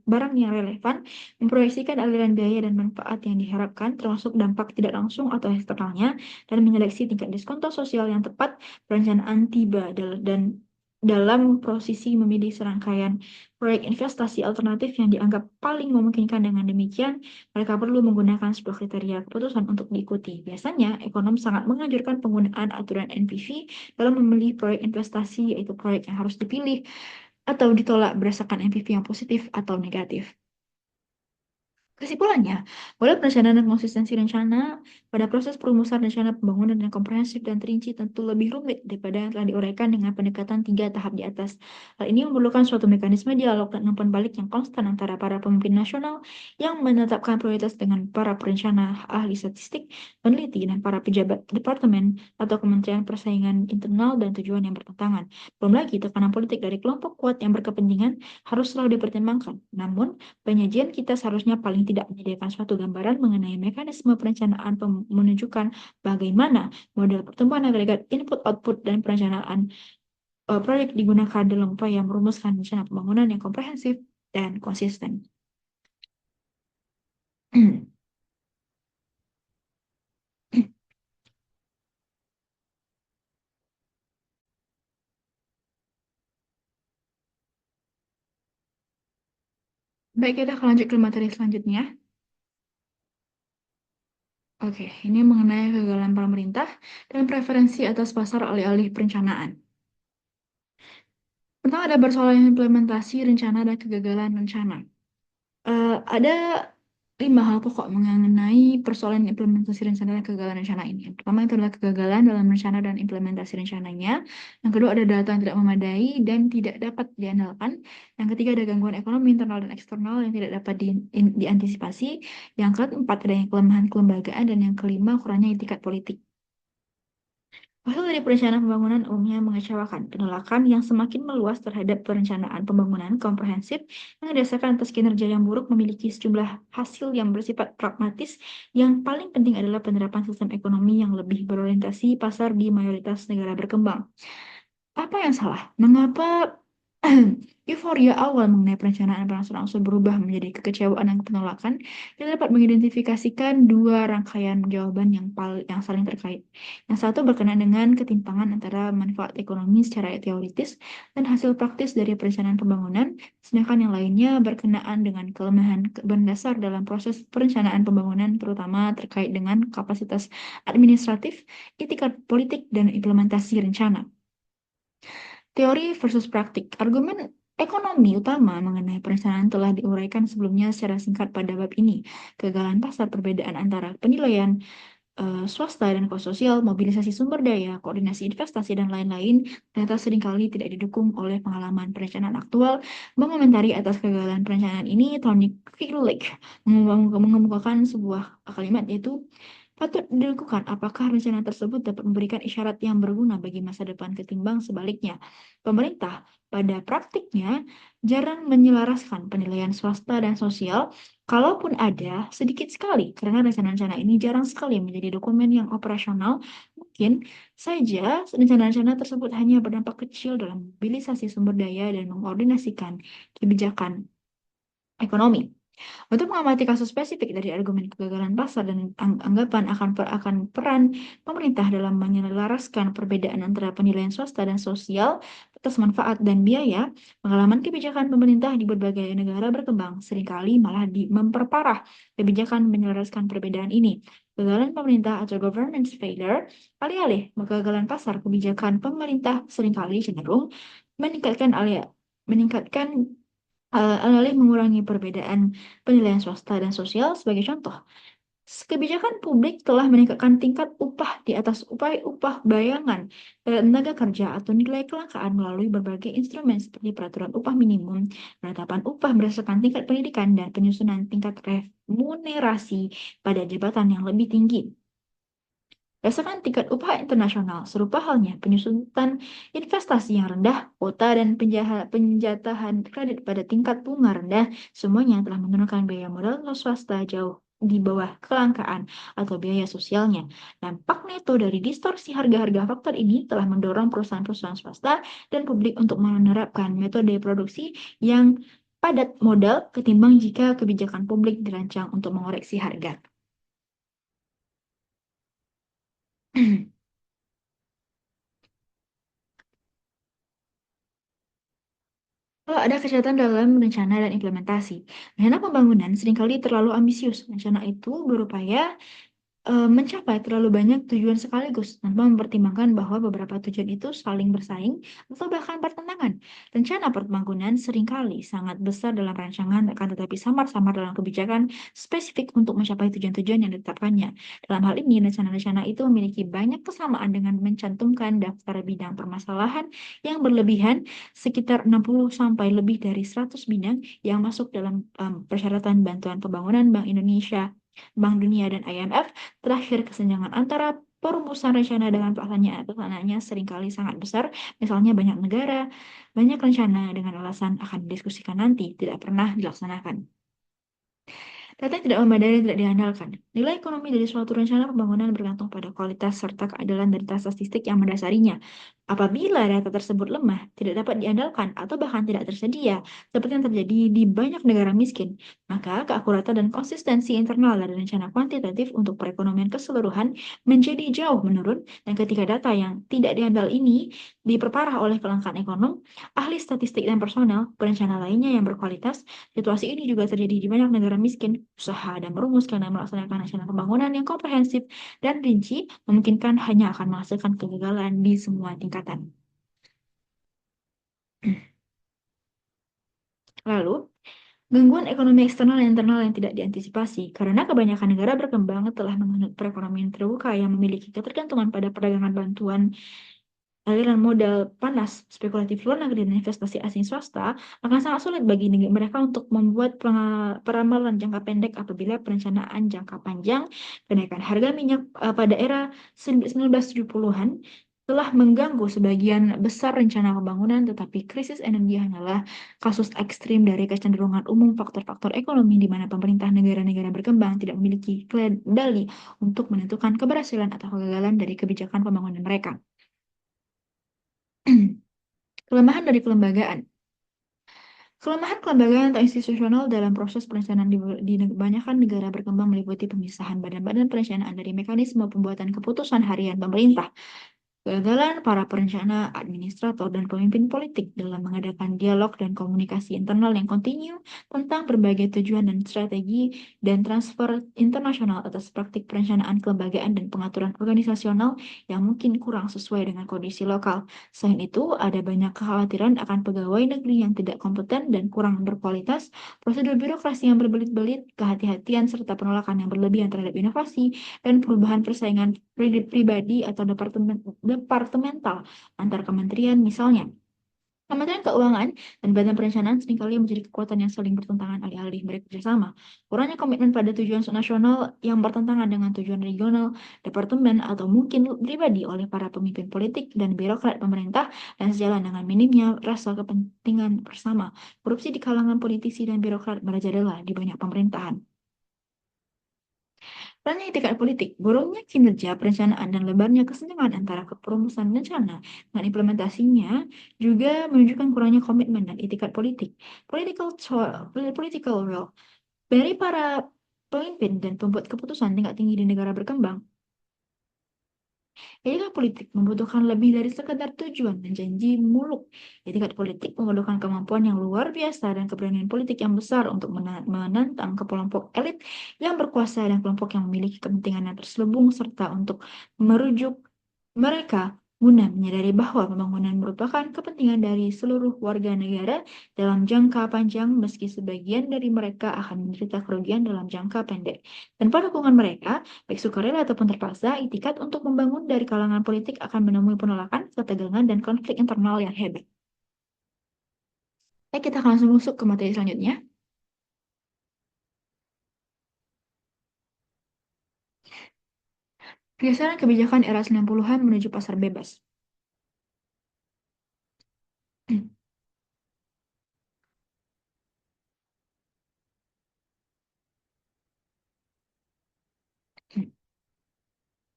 barang yang relevan, memproyeksikan aliran biaya dan manfaat yang diharapkan, termasuk dampak tidak langsung atau eksternalnya, dan menyeleksi tingkat diskonto sosial yang tepat. Perencanaan tiba dan dalam posisi memilih serangkaian proyek investasi alternatif yang dianggap paling memungkinkan. Dengan demikian, mereka perlu menggunakan sebuah kriteria keputusan untuk diikuti. Biasanya, ekonom sangat menganjurkan penggunaan aturan NPV dalam memilih proyek investasi, yaitu proyek yang harus dipilih atau ditolak berdasarkan NPV yang positif atau negatif. Kesimpulannya, walau perencanaan dan konsistensi rencana pada proses perumusan rencana pembangunan yang komprehensif dan terinci tentu lebih rumit daripada yang telah diuraikan dengan pendekatan 3 tahap di atas. Hal ini memerlukan suatu mekanisme dialog dan umpan balik yang konstan antara para pemimpin nasional yang menetapkan prioritas dengan para perencana, ahli statistik, peneliti, dan para pejabat departemen atau kementerian persaingan internal dan tujuan yang bertentangan. Belum lagi tekanan politik dari kelompok kuat yang berkepentingan harus selalu dipertimbangkan. Namun, penyajian kita seharusnya paling tidak menyediakan suatu gambaran mengenai mekanisme perencanaan menunjukkan bagaimana model pertumbuhan agregat input-output dan perencanaan proyek digunakan dalam upaya merumuskan rencana pembangunan yang komprehensif dan konsisten. Baik, kita akan lanjut ke materi selanjutnya. Oke, ini mengenai kegagalan pemerintah dan preferensi atas pasar alih-alih perencanaan. Pertama ada persoalan implementasi rencana dan kegagalan rencana. Ada 5 hal pokok mengenai persoalan implementasi rencana dan kegagalan rencana ini. Yang pertama itu adalah kegagalan dalam rencana dan implementasi rencananya. Yang kedua ada data yang tidak memadai dan tidak dapat diandalkan. Yang ketiga ada gangguan ekonomi internal dan eksternal yang tidak dapat diantisipasi. Yang keempat adanya kelemahan kelembagaan dan yang kelima kurangnya etikat politik. Hasil dari perencanaan pembangunan umumnya mengecewakan. Penolakan yang semakin meluas terhadap perencanaan pembangunan komprehensif yang didasarkan atas kinerja yang buruk memiliki sejumlah hasil yang bersifat pragmatis. Yang paling penting adalah penerapan sistem ekonomi yang lebih berorientasi pasar di mayoritas negara berkembang. Apa yang salah? Mengapa euforia awal mengenai perencanaan berangsur-angsur berubah menjadi kekecewaan dan penolakan? Kita dapat mengidentifikasikan 2 rangkaian jawaban yang saling terkait. Yang satu berkenaan dengan ketimpangan antara manfaat ekonomi secara teoritis dan hasil praktis dari perencanaan pembangunan, sedangkan yang lainnya berkenaan dengan kelemahan berdasar dalam proses perencanaan pembangunan, terutama terkait dengan kapasitas administratif, etikat politik, dan implementasi rencana. Teori versus praktik. Argumen ekonomi utama mengenai perencanaan telah diuraikan sebelumnya secara singkat pada bab ini. Kegagalan pasar, perbedaan antara penilaian swasta dan kos sosial, mobilisasi sumber daya, koordinasi investasi, dan lain-lain ternyata seringkali tidak didukung oleh pengalaman perencanaan aktual. Mengomentari atas kegagalan perencanaan ini, Tony Kikulik mengemukakan sebuah kalimat yaitu patut dilakukan apakah rencana tersebut dapat memberikan isyarat yang berguna bagi masa depan ketimbang sebaliknya. Pemerintah pada praktiknya jarang menyelaraskan penilaian swasta dan sosial, kalaupun ada sedikit sekali, karena rencana-rencana ini jarang sekali menjadi dokumen yang operasional. Mungkin saja rencana-rencana tersebut hanya berdampak kecil dalam mobilisasi sumber daya dan mengkoordinasikan kebijakan ekonomi. Untuk mengamati kasus spesifik dari argumen kegagalan pasar dan anggapan akan peran pemerintah dalam menyelaraskan perbedaan antara penilaian swasta dan sosial atas manfaat dan biaya, pengalaman kebijakan pemerintah di berbagai negara berkembang seringkali malah memperparah kebijakan menyelaraskan perbedaan ini. Kegagalan pemerintah atau governance failure, alih-alih kegagalan pasar, kebijakan pemerintah seringkali cenderung meningkatkan alih-alih mengurangi perbedaan penilaian swasta dan sosial. Sebagai contoh, kebijakan publik telah meningkatkan tingkat upah di atas upah bayangan tenaga kerja atau nilai kelangkaan melalui berbagai instrumen seperti peraturan upah minimum, penetapan upah berdasarkan tingkat pendidikan, dan penyusunan tingkat remunerasi pada jabatan yang lebih tinggi. Berdasarkan tingkat upah internasional, serupa halnya penyusunan investasi yang rendah, kuota dan penjatahan kredit pada tingkat bunga rendah, semuanya telah menurunkan biaya modal swasta jauh di bawah kelangkaan atau biaya sosialnya. Dampak neto dari distorsi harga-harga faktor ini telah mendorong perusahaan-perusahaan swasta dan publik untuk menerapkan metode produksi yang padat modal ketimbang jika kebijakan publik dirancang untuk mengoreksi harga. Kalau ada kecacatan dalam rencana dan implementasi, rencana pembangunan seringkali terlalu ambisius. Rencana itu berupaya mencapai terlalu banyak tujuan sekaligus tanpa mempertimbangkan bahwa beberapa tujuan itu saling bersaing atau bahkan bertentangan. Rencana pembangunan seringkali sangat besar dalam rancangan, akan tetapi samar-samar dalam kebijakan spesifik untuk mencapai tujuan-tujuan yang ditetapkannya. Dalam hal ini, rencana-rencana itu memiliki banyak kesamaan dengan mencantumkan daftar bidang permasalahan yang berlebihan, sekitar 60 sampai lebih dari 100 bidang yang masuk dalam persyaratan bantuan pembangunan Bank Indonesia, Bank Dunia, dan IMF. Terakhir, kesenjangan antara perumusan rencana dengan pelaksanaannya seringkali sangat besar. Misalnya banyak rencana dengan alasan akan didiskusikan nanti, tidak pernah dilaksanakan. Data yang tidak memadai dan tidak diandalkan. Nilai ekonomi dari suatu rencana pembangunan bergantung pada kualitas serta keadilan data statistik yang mendasarinya. Apabila data tersebut lemah, tidak dapat diandalkan, atau bahkan tidak tersedia, seperti yang terjadi di banyak negara miskin, maka keakuratan dan konsistensi internal dari rencana kuantitatif untuk perekonomian keseluruhan menjadi jauh menurun, dan ketika data yang tidak diandal ini diperparah oleh kelangkaan ekonom, ahli statistik dan personel perencana lainnya yang berkualitas. Situasi ini juga terjadi di banyak negara miskin. Usaha dan merumuskan dan melaksanakan rencana pembangunan yang komprehensif dan rinci memungkinkan hanya akan menghasilkan kegagalan di semua tingkatan. Lalu, gangguan ekonomi eksternal dan internal yang tidak diantisipasi karena kebanyakan negara berkembang telah menganut perekonomian terbuka yang memiliki ketergantungan pada perdagangan bantuan, aliran modal panas, spekulatif luar negeri, dan investasi asing swasta, akan sangat sulit bagi mereka untuk membuat peramalan jangka pendek apabila perencanaan jangka panjang kenaikan harga minyak pada era 1970-an telah mengganggu sebagian besar rencana pembangunan, tetapi krisis energi hanyalah kasus ekstrim dari kecenderungan umum faktor-faktor ekonomi di mana pemerintah negara-negara berkembang tidak memiliki kendali untuk menentukan keberhasilan atau kegagalan dari kebijakan pembangunan mereka. Kelemahan dari kelembagaan. Kelemahan kelembagaan atau institusional dalam proses perencanaan di kebanyakan negara berkembang meliputi pemisahan badan-badan perencanaan dari mekanisme pembuatan keputusan harian pemerintah. Kegagalan para perencana, administrator, dan pemimpin politik dalam mengadakan dialog dan komunikasi internal yang kontinu tentang berbagai tujuan dan strategi dan transfer internasional atas praktik perencanaan kelembagaan dan pengaturan organisasional yang mungkin kurang sesuai dengan kondisi lokal. Selain itu, ada banyak kekhawatiran akan pegawai negeri yang tidak kompeten dan kurang berkualitas, prosedur birokrasi yang berbelit-belit, kehati-hatian, serta penolakan yang berlebihan terhadap inovasi, dan perubahan persaingan pribadi atau departemental antar kementerian misalnya. Kementerian Keuangan dan Badan Perencanaan seringkali menjadi kekuatan yang saling bertentangan alih-alih bekerja sama. Kurangnya komitmen pada tujuan nasional yang bertentangan dengan tujuan regional, departemen, atau mungkin pribadi oleh para pemimpin politik dan birokrat pemerintah, dan sejalan dengan minimnya rasa kepentingan bersama. Korupsi di kalangan politisi dan birokrat merajalela di banyak pemerintahan. Perannya tingkat politik, buruknya kinerja perencanaan dan lebarnya kesenjangan antara keperumusan rencana dan implementasinya juga menunjukkan kurangnya komitmen dan itikat politik. Political will dari para pemimpin dan pembuat keputusan tingkat tinggi di negara berkembang. Etika politik membutuhkan lebih dari sekedar tujuan dan janji muluk. Etika politik memerlukan kemampuan yang luar biasa dan keberanian politik yang besar untuk menantang ke kelompok elit yang berkuasa dan kelompok yang memiliki kepentingan yang terselubung, serta untuk merujuk mereka guna menyadari bahwa pembangunan merupakan kepentingan dari seluruh warga negara dalam jangka panjang, meski sebagian dari mereka akan menderita kerugian dalam jangka pendek. Tanpa dukungan mereka, baik sukarela ataupun terpaksa, itikat untuk membangun dari kalangan politik akan menemui penolakan, ketegangan, dan konflik internal yang hebat. Baik, kita akan langsung masuk ke materi selanjutnya. Pergeseran kebijakan era 90-an menuju pasar bebas.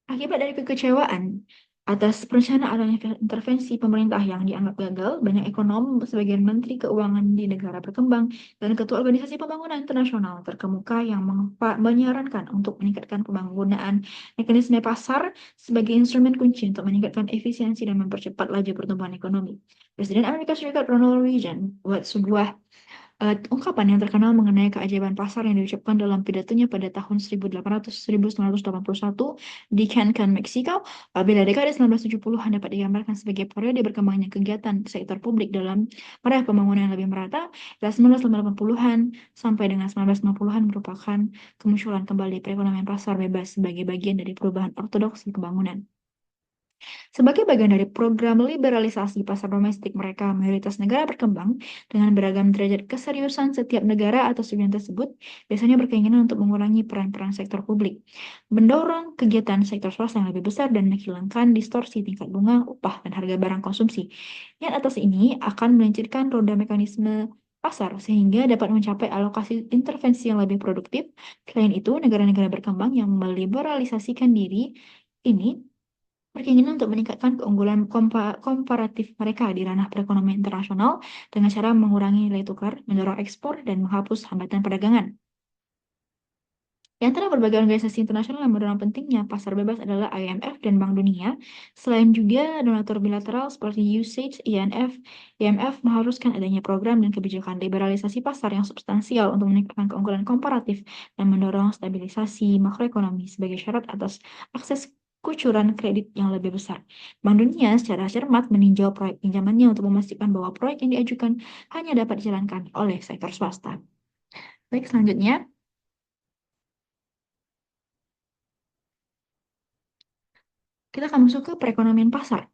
Akibat dari kekecewaan Atas perencanaan dan intervensi pemerintah yang dianggap gagal, banyak ekonom, sebagian menteri keuangan di negara berkembang, dan ketua organisasi pembangunan internasional terkemuka yang menyarankan untuk meningkatkan penggunaan mekanisme pasar sebagai instrumen kunci untuk meningkatkan efisiensi dan mempercepat laju pertumbuhan ekonomi. Presiden Amerika Serikat Ronald Reagan buat sebuah ungkapan yang terkenal mengenai keajaiban pasar yang diucapkan dalam pidatonya pada tahun 1981 di Cancun, Meksiko, bila dekade 1970-an dapat digambarkan sebagai periode berkembangnya kegiatan sektor publik dalam meraih pembangunan yang lebih merata, dari 1980-an sampai dengan 1990-an merupakan kemunculan kembali perekonomian pasar bebas sebagai bagian dari perubahan ortodoksi pembangunan. Sebagai bagian dari program liberalisasi pasar domestik mereka, mayoritas negara berkembang dengan beragam derajat keseriusan setiap negara atau segmen tersebut biasanya berkeinginan untuk mengurangi peran-peran sektor publik, mendorong kegiatan sektor swasta yang lebih besar dan menghilangkan distorsi tingkat bunga, upah, dan harga barang konsumsi. Yang atas ini akan melincirkan roda mekanisme pasar sehingga dapat mencapai alokasi intervensi yang lebih produktif. Selain itu, negara-negara berkembang yang meliberalisasikan diri ini berkeinginan untuk meningkatkan keunggulan komparatif mereka di ranah perekonomian internasional dengan cara mengurangi nilai tukar, mendorong ekspor, dan menghapus hambatan perdagangan. Di antara berbagai organisasi internasional yang mendorong pentingnya pasar bebas adalah IMF dan Bank Dunia. Selain juga donatur bilateral seperti USAID, IMF, IMF mengharuskan adanya program dan kebijakan liberalisasi pasar yang substansial untuk meningkatkan keunggulan komparatif dan mendorong stabilisasi makroekonomi sebagai syarat atas akses kucuran kredit yang lebih besar. Bank Dunia secara cermat meninjau proyek pinjamannya untuk memastikan bahwa proyek yang diajukan hanya dapat dijalankan oleh sektor swasta. Baik, selanjutnya kita akan masuk ke perekonomian pasar.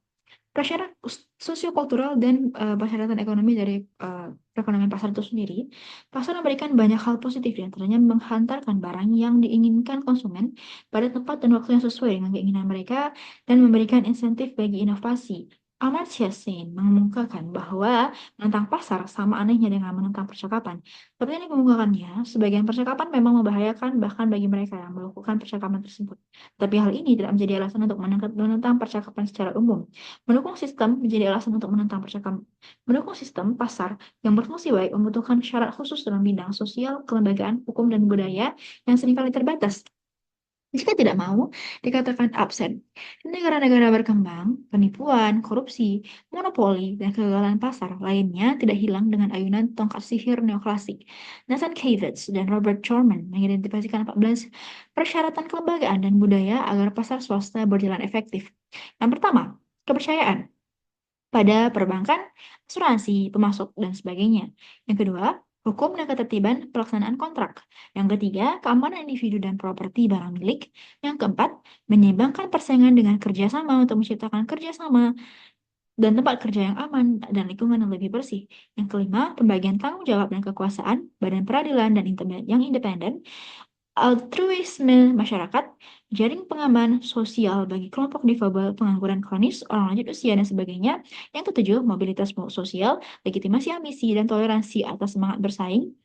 Prasyarat sosiokultural dan persyaratan ekonomi dari perekonomian pasar itu sendiri, pasar memberikan banyak hal positif, di antaranya menghantarkan barang yang diinginkan konsumen pada tempat dan waktu yang sesuai dengan keinginan mereka dan memberikan insentif bagi inovasi. Amartya Sen mengemukakan bahwa menentang pasar sama anehnya dengan menentang percakapan. Seperti yang dikemukakannya, sebagian percakapan memang membahayakan bahkan bagi mereka yang melakukan percakapan tersebut. Tapi hal ini tidak menjadi alasan untuk menentang percakapan secara umum. Mendukung sistem menjadi alasan untuk menentang percakapan. Mendukung sistem pasar yang berfungsi baik membutuhkan syarat khusus dalam bidang sosial, kelembagaan, hukum, dan budaya yang seringkali terbatas. Jika tidak mau, dikatakan absen. Di negara-negara berkembang, penipuan, korupsi, monopoli, dan kegagalan pasar lainnya tidak hilang dengan ayunan tongkat sihir neoklasik. Nathan Kavitz dan Robert Schorman mengidentifikasikan 14 persyaratan kelembagaan dan budaya agar pasar swasta berjalan efektif. Yang pertama, kepercayaan pada perbankan, asuransi, pemasok, dan sebagainya. Yang kedua, hukum dan ketertiban pelaksanaan kontrak. Yang ketiga, keamanan individu dan properti barang milik. Yang keempat, menyeimbangkan persaingan dengan kerjasama untuk menciptakan kerjasama dan tempat kerja yang aman dan lingkungan yang lebih bersih. Yang kelima, pembagian tanggung jawab dan kekuasaan, badan peradilan dan internet yang independen, altruisme masyarakat, jaring pengaman sosial bagi kelompok difabel, pengangguran kronis, orang lanjut usia, dan sebagainya. Yang ketujuh, mobilitas sosial, legitimasi ambisi, dan toleransi atas semangat bersaing.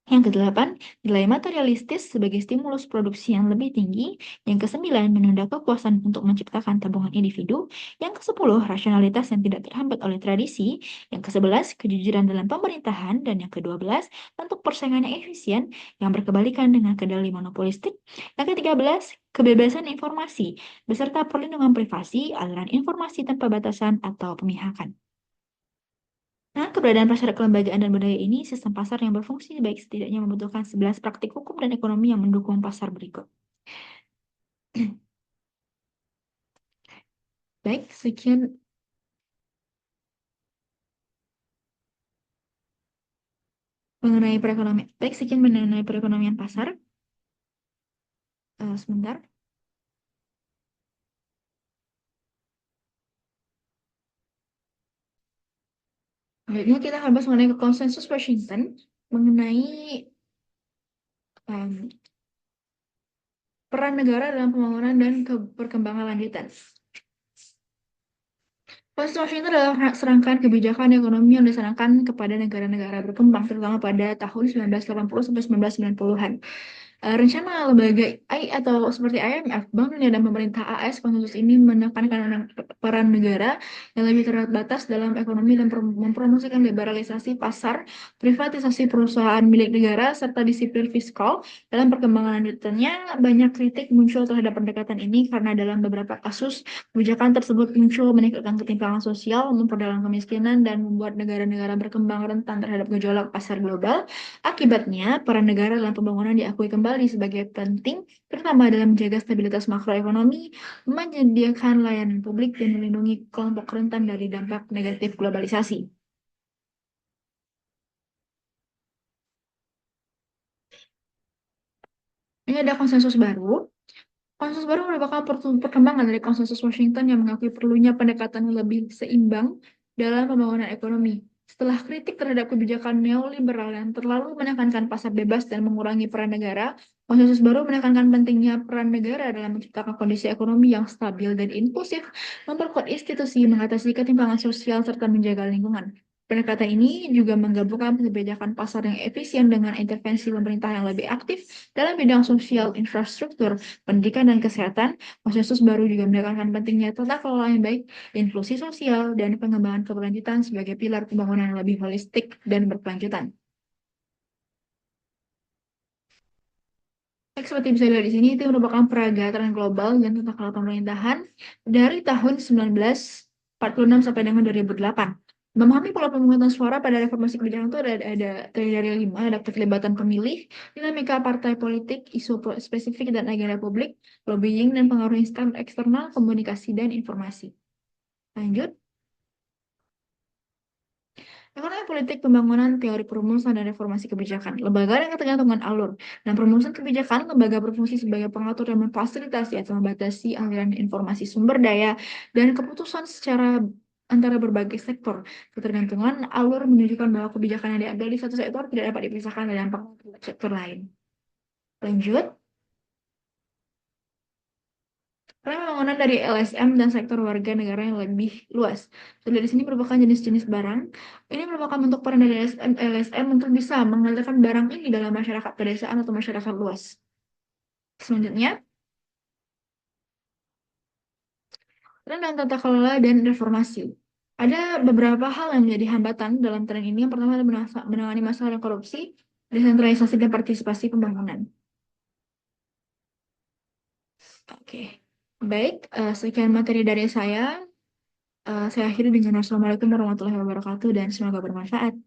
Yang kedelapan, nilai materialistis sebagai stimulus produksi yang lebih tinggi. Yang kesembilan, menunda kepuasan untuk menciptakan tabungan individu. Yang kesepuluh, rasionalitas yang tidak terhambat oleh tradisi. Yang kesebelas, kejujuran dalam pemerintahan. Dan yang kedua belas, bentuk persaingan yang efisien yang berkebalikan dengan kendali monopolistik. Yang ketiga belas, kebebasan informasi beserta perlindungan privasi, aliran informasi tanpa batasan atau pemihakan. Nah, keberadaan prasyarat kelembagaan dan budaya ini, sistem pasar yang berfungsi baik setidaknya membutuhkan 11 praktik hukum dan ekonomi yang mendukung pasar berikut. Baik, sekian mengenai perekonomian. Baik, sekian mengenai perekonomian pasar. Sebentar. Baiknya kita akan bahas mengenai konsensus Washington mengenai em, peran negara dalam pembangunan dan perkembangan lanjutan. Konsensus Washington adalah serangkaian kebijakan ekonomi yang disarankan kepada negara-negara berkembang, terutama pada tahun 1980 sampai 1990-an. Rencana lembaga AI atau seperti IMF, Bank Dunia dan pemerintah AS konsensus ini menekankan peran negara yang lebih terbatas dalam ekonomi dan mempromosikan liberalisasi pasar, privatisasi perusahaan milik negara, serta disiplin fiskal. Dalam perkembangan lanjutannya, banyak kritik muncul terhadap pendekatan ini karena dalam beberapa kasus, kebijakan tersebut muncul meningkatkan ketimpangan sosial, memperdalam kemiskinan, dan membuat negara-negara berkembang rentan terhadap gejolak pasar global. Akibatnya, peran negara dalam pembangunan diakui kembali sebagai penting, terutama dalam menjaga stabilitas makroekonomi, menyediakan layanan publik, dan melindungi kelompok rentan dari dampak negatif globalisasi. Ini ada konsensus baru. Konsensus baru merupakan perkembangan dari konsensus Washington yang mengakui perlunya pendekatan yang lebih seimbang dalam pembangunan ekonomi. Setelah kritik terhadap kebijakan neoliberal yang terlalu menekankan pasar bebas dan mengurangi peran negara, konsensus baru menekankan pentingnya peran negara dalam menciptakan kondisi ekonomi yang stabil dan inklusif, memperkuat institusi, mengatasi ketimpangan sosial, serta menjaga lingkungan. Pendekatan ini juga menggabungkan kebijakan pasar yang efisien dengan intervensi pemerintah yang lebih aktif dalam bidang sosial, infrastruktur, pendidikan, dan kesehatan. Konsensus baru juga menekankan pentingnya tata kelola yang baik, inklusi sosial, dan pengembangan keberlanjutan sebagai pilar pembangunan yang lebih holistik dan berkelanjutan. Seperti bisa dilihat di sini, itu merupakan peragatan global dan tata kelola pemerintahan dari tahun 1946 sampai dengan 2008. Memahami pola pemungutan suara pada reformasi kebijakan itu ada terdiri dari 5, ada keterlibatan pemilih, dinamika partai politik, isu spesifik dan agenda publik, lobbying dan pengaruh eksternal, komunikasi dan informasi. Lanjut. Ekonomi politik pembangunan teori perumusan dan reformasi kebijakan. Lembaga yang ketergantungan alur dan perumusan kebijakan, lembaga berfungsi sebagai pengatur yang memfasilitasi atau membatasi aliran informasi sumber daya dan keputusan secara antara berbagai sektor. Ketergantungan alur menunjukkan bahwa kebijakan yang diambil di satu sektor tidak dapat dipisahkan dari dampak sektor lain. Lanjut. Karena pembangunan dari LSM dan sektor warga negara yang lebih luas. Jadi di sini merupakan jenis-jenis barang. Ini merupakan bentuk peran dari LSM untuk bisa mengalirkan barang ini dalam masyarakat pedesaan atau masyarakat luas. Selanjutnya, tren dan tata kelola dan reformasi. Ada beberapa hal yang menjadi hambatan dalam tren ini. Yang pertama adalah menangani masalah korupsi, desentralisasi, dan partisipasi pembangunan. Oke, baik. Sekian materi dari saya. Saya akhiri dengan Assalamualaikum warahmatullahi wabarakatuh dan semoga bermanfaat.